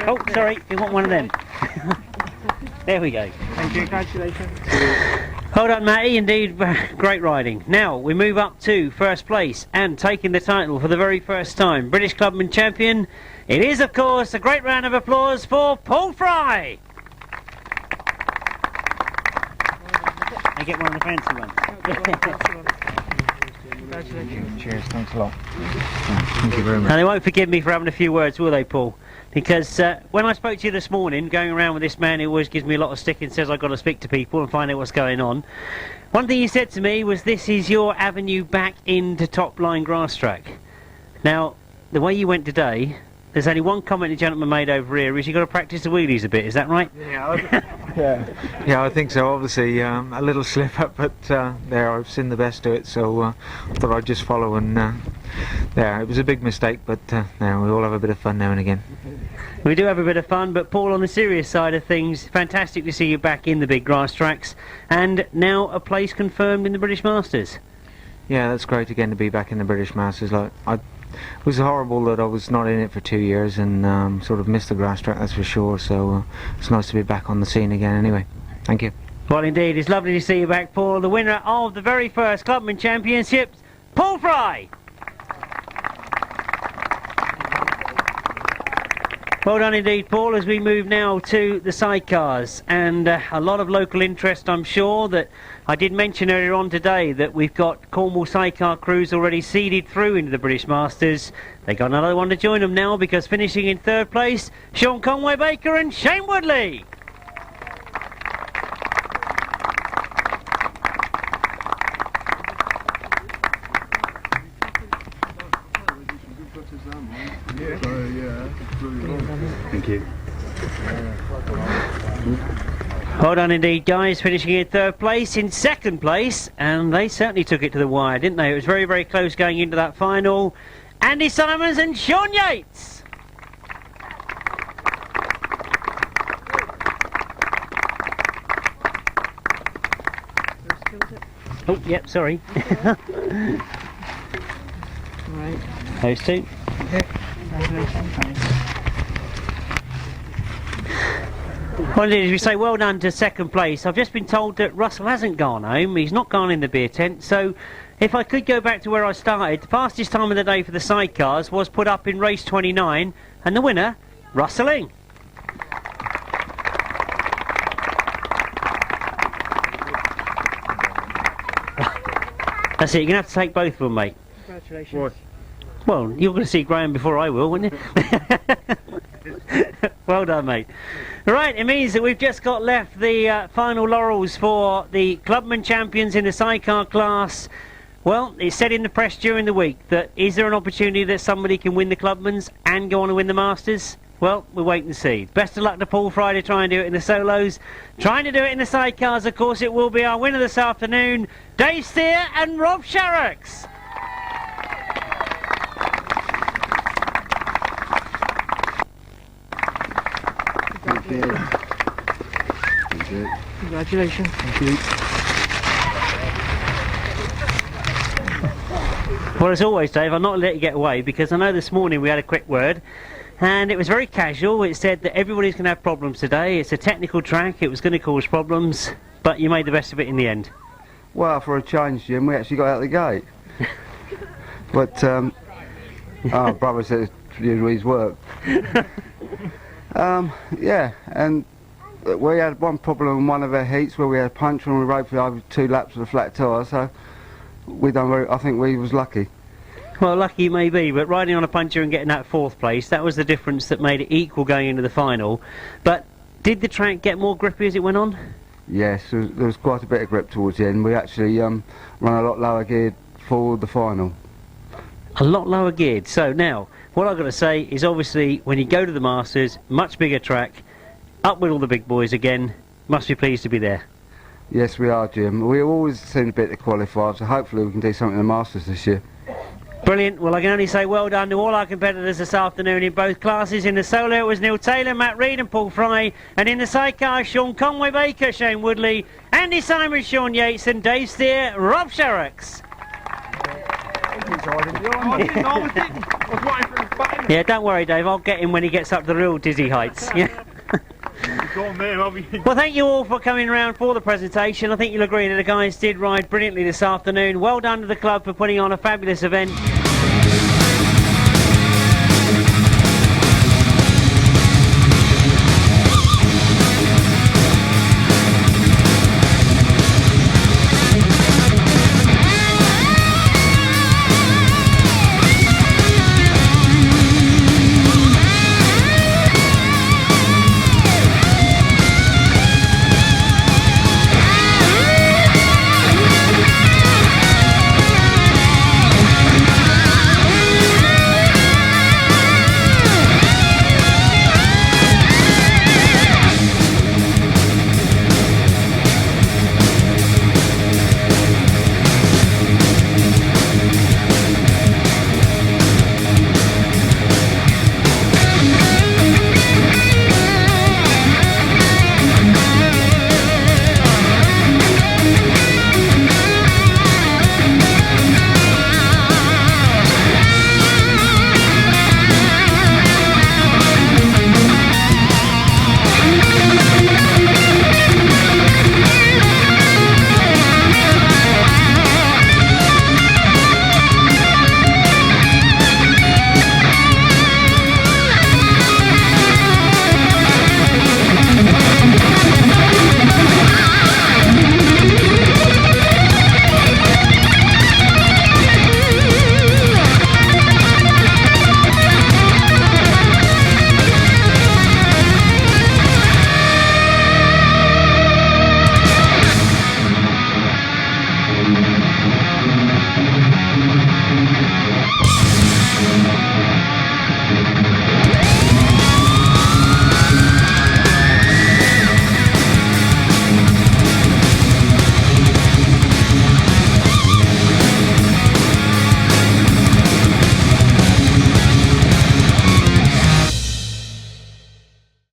Oh, sorry, you want one of them. There we go. Congratulations. Well done, Matty. Indeed, great riding. Now we move up to first place and taking the title for the very first time, British Clubman Champion. It is, of course, a great round of applause for Paul Fry. I get one of the fancy ones. Congratulations. Cheers. Thanks a lot. Thank you very much. And they won't forgive me for having a few words, will they, Paul? Because when I spoke to you this morning, going around with this man who always gives me a lot of stick and says I've got to speak to people and find out what's going on, one thing he said to me was this is your avenue back into top line Grasstrack. Now, the way you went today, there's only one comment the gentleman made over here, is you've got to practice the wheelies a bit, is that right? Yeah, I think so. Obviously, a little slip up, but there, I've seen the best of it, so I thought I'd just follow. And there, it was a big mistake, but now we all have a bit of fun now and again. We do have a bit of fun, but Paul, on the serious side of things, fantastic to see you back in the big grass tracks, and now a place confirmed in the British Masters. Yeah, that's great again to be back in the British Masters. Like, it was horrible that I was not in it for 2 years and sort of missed the grass track, that's for sure. So it's nice to be back on the scene again anyway. Thank you. Well, indeed, it's lovely to see you back, Paul. The winner of the very first Clubman Championship, Paul Fry. Well done indeed, Paul, as we move now to the sidecars, and a lot of local interest, I'm sure. That I did mention earlier on today that we've got Cornwall sidecar crews already seeded through into the British Masters. They got another one to join them now, because finishing in third place, Shaun Conway-Baker and Shane Woodley. Thank you. Well done indeed, guys, finishing in third place. In second place, and they certainly took it to the wire, didn't they? It was very, very close going into that final. Andy Symons and Sean Yates. Oh, yep, sorry. Right. Those two. Well, as we say, well done to second place. I've just been told that Russell hasn't gone home. He's not gone in the beer tent. So if I could go back to where I started, the fastest time of the day for the sidecars was put up in race 29, and the winner, Russelling. That's it, you're going to have to take both of them, mate. Congratulations. What? Well, you're going to see Graham before I will, wouldn't you? Well done, mate. Right, it means that we've just got left the final laurels for the Clubman champions in the sidecar class. Well, it's said in the press during the week that is there an opportunity that somebody can win the Clubmans and go on and win the Masters? Well, we'll wait and see. Best of luck to Paul Fry to try and do it in the solos. Trying to do it in the sidecars, of course, it will be our winner this afternoon, Dave Steer and Rob Sharrocks. Congratulations. Thank you. Well, as always, Dave, I'll not let you get away, because I know this morning we had a quick word and it was very casual. It said that everybody's going to have problems today. It's a technical track, it was going to cause problems, but you made the best of it in the end. Well, for a change, Jim, we actually got out the gate. But our brother said it's his work. Yeah, and we had one problem in one of our heats where we had a puncture and we rode for over 2 laps with a flat tyre, so we done very, I think we was lucky. Well, lucky you may be, but riding on a puncture and getting that fourth place, that was the difference that made it equal going into the final. But did the track get more grippy as it went on? Yes, there was quite a bit of grip towards the end. We actually run a lot lower geared for the final. A lot lower geared. So now, what I've got to say is obviously when you go to the Masters, much bigger track, up with all the big boys again, must be pleased to be there. Yes, we are, Jim. We always seem to beat the qualifiers, so hopefully we can do something in the Masters this year. Brilliant. Well, I can only say well done to all our competitors this afternoon in both classes. In the solo it was Neil Taylor, Matt Reid and Paul Fry, and in the sidecar Shaun Conway-Baker, Shane Woodley, Andy Symons, Sean Yates and Dave Steer, Rob Sharrocks. Yeah, don't worry, Dave, I'll get him when he gets up to the real dizzy heights. Yeah. Go on there, I'll be... Well, thank you all for coming round for the presentation. I think you'll agree that the guys did ride brilliantly this afternoon. Well done to the club for putting on a fabulous event.